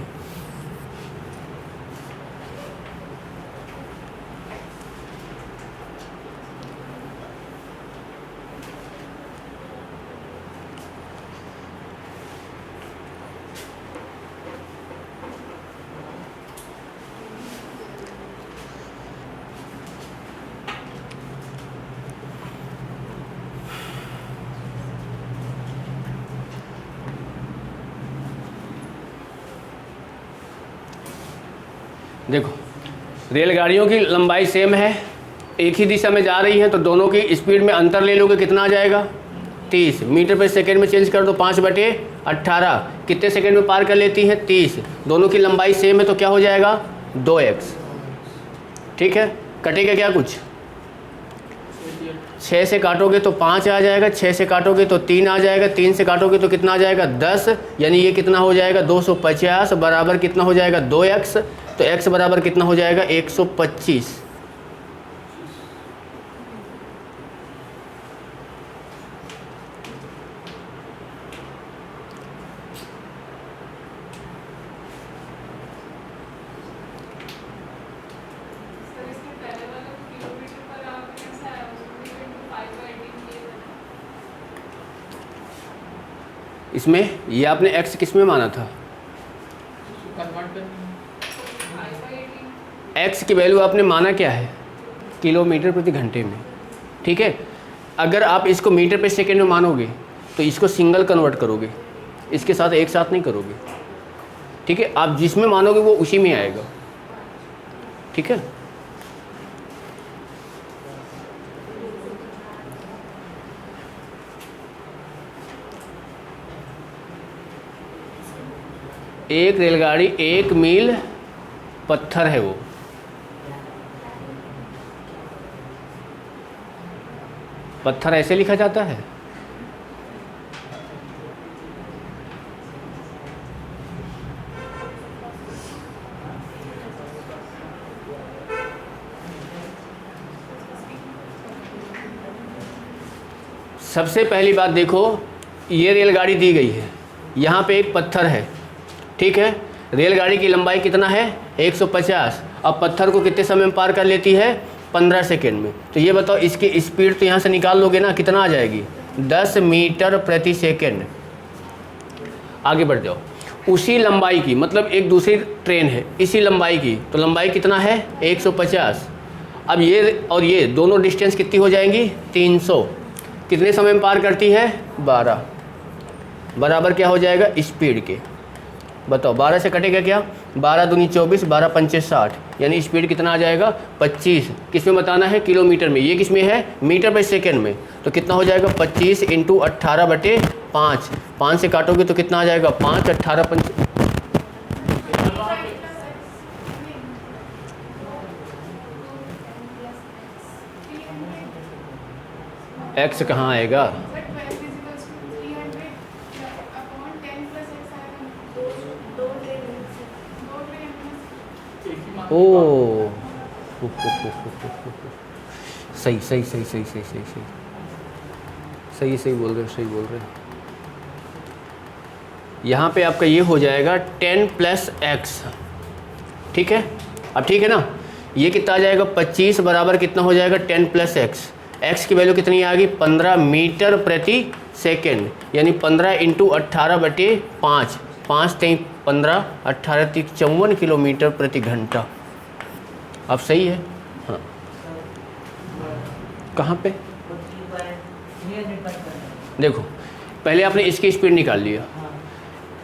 देखो रेलगाड़ियों की लंबाई सेम है, एक ही दिशा में जा रही हैं तो दोनों की स्पीड में अंतर ले लोगे कितना आ जाएगा 30, मीटर पर सेकंड में चेंज कर दो 5/18, कितने सेकंड में पार कर लेती हैं 30, दोनों की लंबाई सेम है तो क्या हो जाएगा 2x। ठीक है, कटेगा क्या कुछ, 6 से काटोगे तो 5 आ जाएगा, 6 से काटोगे तो 3 आ जाएगा, 3 से काटोगे तो कितना आ जाएगा 10, यानी ये कितना हो जाएगा 250 बराबर कितना हो जाएगा 2x, तो x बराबर कितना हो जाएगा 125। सर इसके पहले वाला किलोमीटर पर आप कैसे आया, उसमें 5/18 किए थे। इसमें ये आपने x किस में माना था, कन्वर्ट कर 5/18 x की वैल्यू आपने माना क्या है किलोमीटर प्रति घंटे में। ठीक है, अगर आप इसको मीटर पर सेकेंड में मानोगे तो इसको सिंगल कन्वर्ट करोगे, इसके साथ एक साथ नहीं करोगे। ठीक है, आप जिसमें मानोगे वो उसी में आएगा। ठीक है, एक रेलगाड़ी 1 मील पत्थर है वो। पत्थर ऐसे लिखा जाता है? सबसे पहली बात देखो, ये रेलगाड़ी दी गई है, यहाँ पे एक पत्थर है, ठीक है। रेलगाड़ी की लंबाई कितना है? 150। अब पत्थर को कितने समय में पार कर लेती है? 15 सेकेंड में। तो ये बताओ इसकी स्पीड तो यहाँ से निकाल लोगे ना, कितना आ जाएगी? 10 मीटर प्रति सेकेंड। आगे बढ़ जाओ। उसी लंबाई की, मतलब एक दूसरी ट्रेन है इसी लंबाई की, तो लंबाई कितना है? 150। अब ये और ये दोनों डिस्टेंस कितनी हो जाएंगी? 300। कितने समय में पार करती है? 12। बराबर क्या हो जाएगा? स्पीड के। बताओ 12 से कटेगा क्या? 12 दूनी 24, 12 पंचे 60, यानी स्पीड कितना आ जाएगा? 25। किस में बताना है? किलोमीटर में। ये किस में है? मीटर पर सेकेंड में। तो कितना हो जाएगा? 25 × 18/5। 5 से काटोगे तो कितना आ जाएगा? 5 18 5। एक्स कहाँ आएगा? But 12 equals to 300 upon 10 plus x आएगा। दो ट्रेन दो ट्रेन एक ही मान ओ सही सही सही सही सही सही सही सही सही बोल रहे हो, सही बोल रहे हो। यहाँ पे आपका ये हो जाएगा 10 + x, ठीक है। अब ठीक है ना, ये कितना आ जाएगा? 25 बराबर कितना हो जाएगा? 10 + x। x की वैल्यू कितनी आ गई? 15 मीटर प्रति सेकेंड, यानी 15 × 18/5। 5 × 15, 18 × 54 किलोमीटर प्रति घंटा। अब सही है? हाँ। कहाँ पे? देखो, पहले आपने इसकी स्पीड निकाल लिया।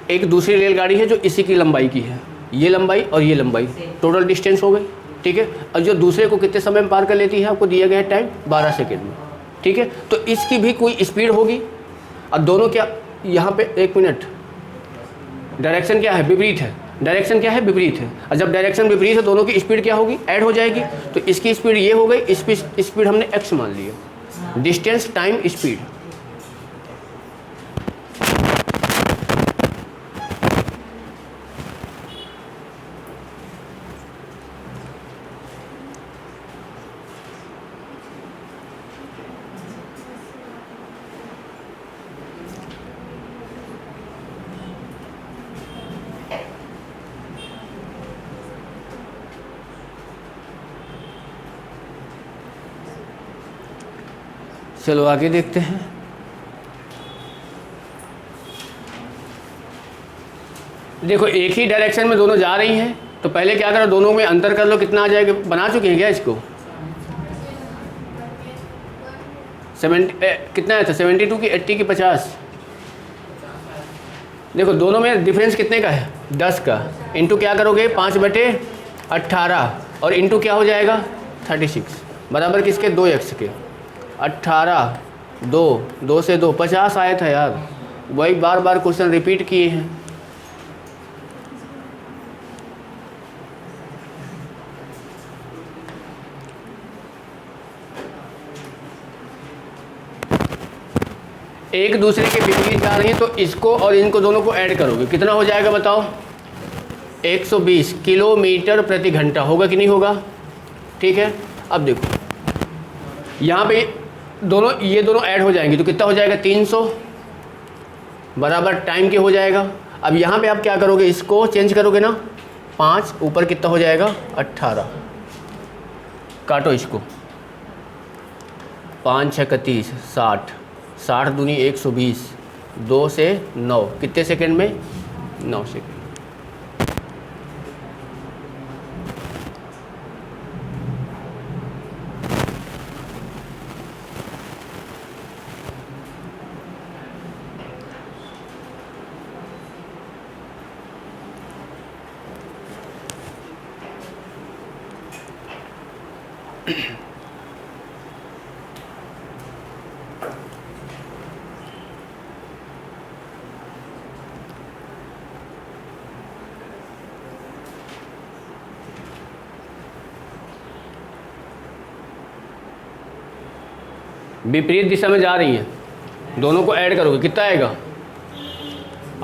एक दूसरी रेलगाड़ी है जो इसी की लंबाई की है, ये लंबाई और ये लंबाई, टोटल डिस्टेंस हो गई, ठीक है। और जो दूसरे को कितने समय में पार कर लेती है? आपको दिया गया है टाइम 12 सेकेंड में, ठीक है। तो इसकी भी कोई स्पीड होगी। और दोनों क्या, यहाँ पे 1 मिनट, डायरेक्शन क्या है? विपरीत है। डायरेक्शन क्या है? विपरीत है। और जब डायरेक्शन विपरीत है, दोनों की स्पीड क्या होगी? ऐड हो जाएगी। तो इसकी स्पीड ये हो गई, इस स्पीड हमने x मान लिया। Distance time speed. चलो आगे देखते हैं। देखो, एक ही डायरेक्शन में दोनों जा रही हैं, तो पहले क्या करो? दोनों में अंतर कर लो, कितना आ जाएगा? बना चुके हैं क्या इसको? 70 कितना आया था? 72 की 80 की 50। देखो दोनों में डिफरेंस कितने का है? 10 का। इंटू क्या करोगे? 5/18 और इंटू क्या हो जाएगा? 36 बराबर किसके? 2x के। 18 2 से 2 50 आया था यार, वही बार बार क्वेश्चन रिपीट किए हैं। एक दूसरे के विपरीत जा रही हैं, तो इसको और इनको दोनों को ऐड करोगे, कितना हो जाएगा बताओ? 120 किलोमीटर प्रति घंटा। होगा कि नहीं होगा? ठीक है। अब देखो यहाँ पे दोनों, ये दोनों ऐड हो जाएंगे, तो कितना हो जाएगा? 300 बराबर टाइम के हो जाएगा। अब यहाँ पे आप क्या करोगे? इसको चेंज करोगे ना, 5 ऊपर कितना हो जाएगा? 18। काटो इसको, 5 6 30 60, 60 दूनी 120, 2 से 9, कितने सेकंड में? 9 सेकंड। विपरीत दिशा में जा रही हैं, दोनों को ऐड करोगे कितना आएगा?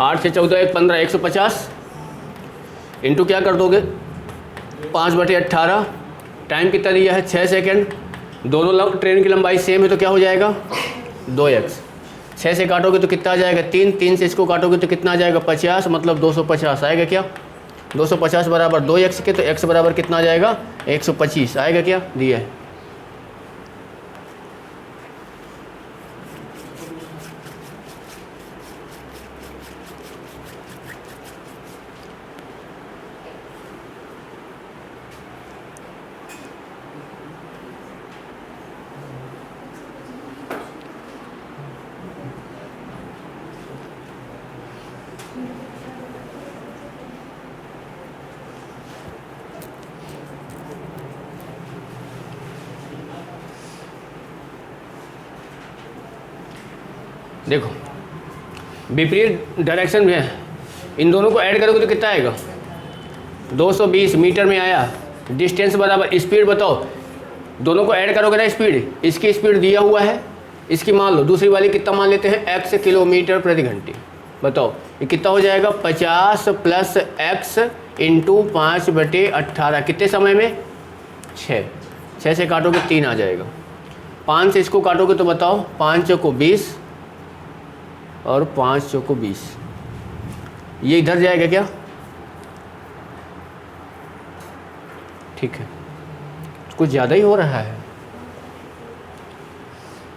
8 से 14 1 15 150 इंटू क्या कर दोगे 5/18। टाइम कितना दिया है 6 सेकेंड। दोनों ट्रेन की लंबाई सेम है तो क्या हो जाएगा 2x। 6 से काटोगे तो कितना आ जाएगा 3, 3 से इसको काटोगे तो कितना आ जाएगा 50, मतलब 250 आएगा क्या? 250 बराबर 2x के, तो x बराबर कितना आ जाएगा 125 आएगा क्या? दिया है। देखो विपरीत डायरेक्शन में है, इन दोनों को ऐड करोगे तो कितना आएगा 220 मीटर में आया। डिस्टेंस बराबर स्पीड बताओ, दोनों को ऐड करोगे ना स्पीड, इसकी स्पीड दिया हुआ है, इसकी मान लो, दूसरी वाली कितना मान लेते हैं x किलोमीटर प्रति घंटे। बताओ ये कितना हो जाएगा 50 + x इंटू 5/18 कितने समय में 6। 6 से काटोगे 3 आ जाएगा। 5 से इसको काटोगे तो बताओ 5 चौको 20 और 5 चौको 20, ये इधर जाएगा क्या? ठीक है, कुछ ज़्यादा ही हो रहा है।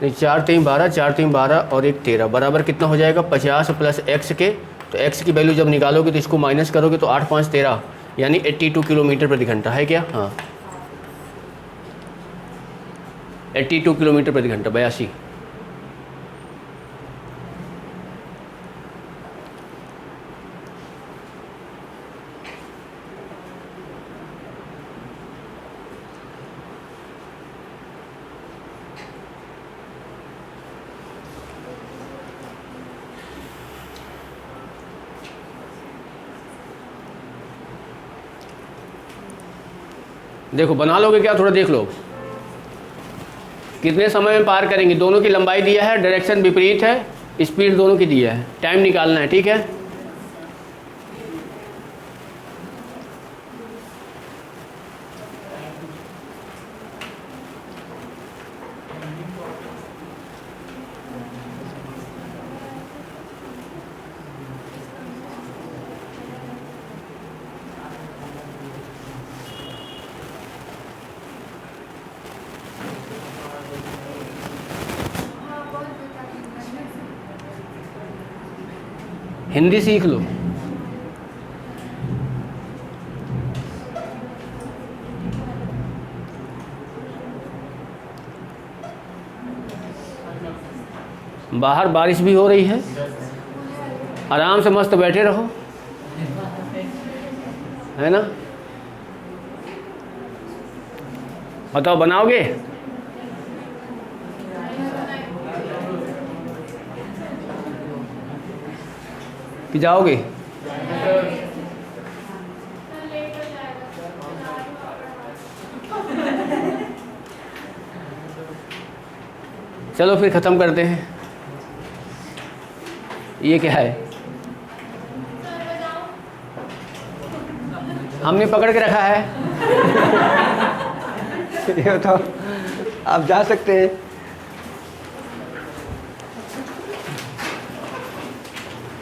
नहीं 4 3 12, 4 3 12 और 1 13 बराबर कितना हो जाएगा 50 + x के। तो x की वैल्यू जब निकालोगे तो इसको माइनस करोगे तो 8 5 13 यानी 82 किलोमीटर प्रति घंटा है क्या? हाँ 82 किलोमीटर प्रति घंटा, 82। देखो बना लोगे क्या? थोड़ा देख लो कितने समय में पार करेंगे। दोनों की लंबाई दिया है, डायरेक्शन विपरीत है, स्पीड दोनों की दिया है, टाइम निकालना है। ठीक है, हिंदी सीख लो। बाहर बारिश भी हो रही है, आराम से मस्त बैठे रहो, है ना? बताओ बनाओगे? कि जाओगे? चलो फिर ख़त्म करते हैं। ये क्या है? हमने पकड़ के रखा है। ये बताओ, आप जा सकते हैं।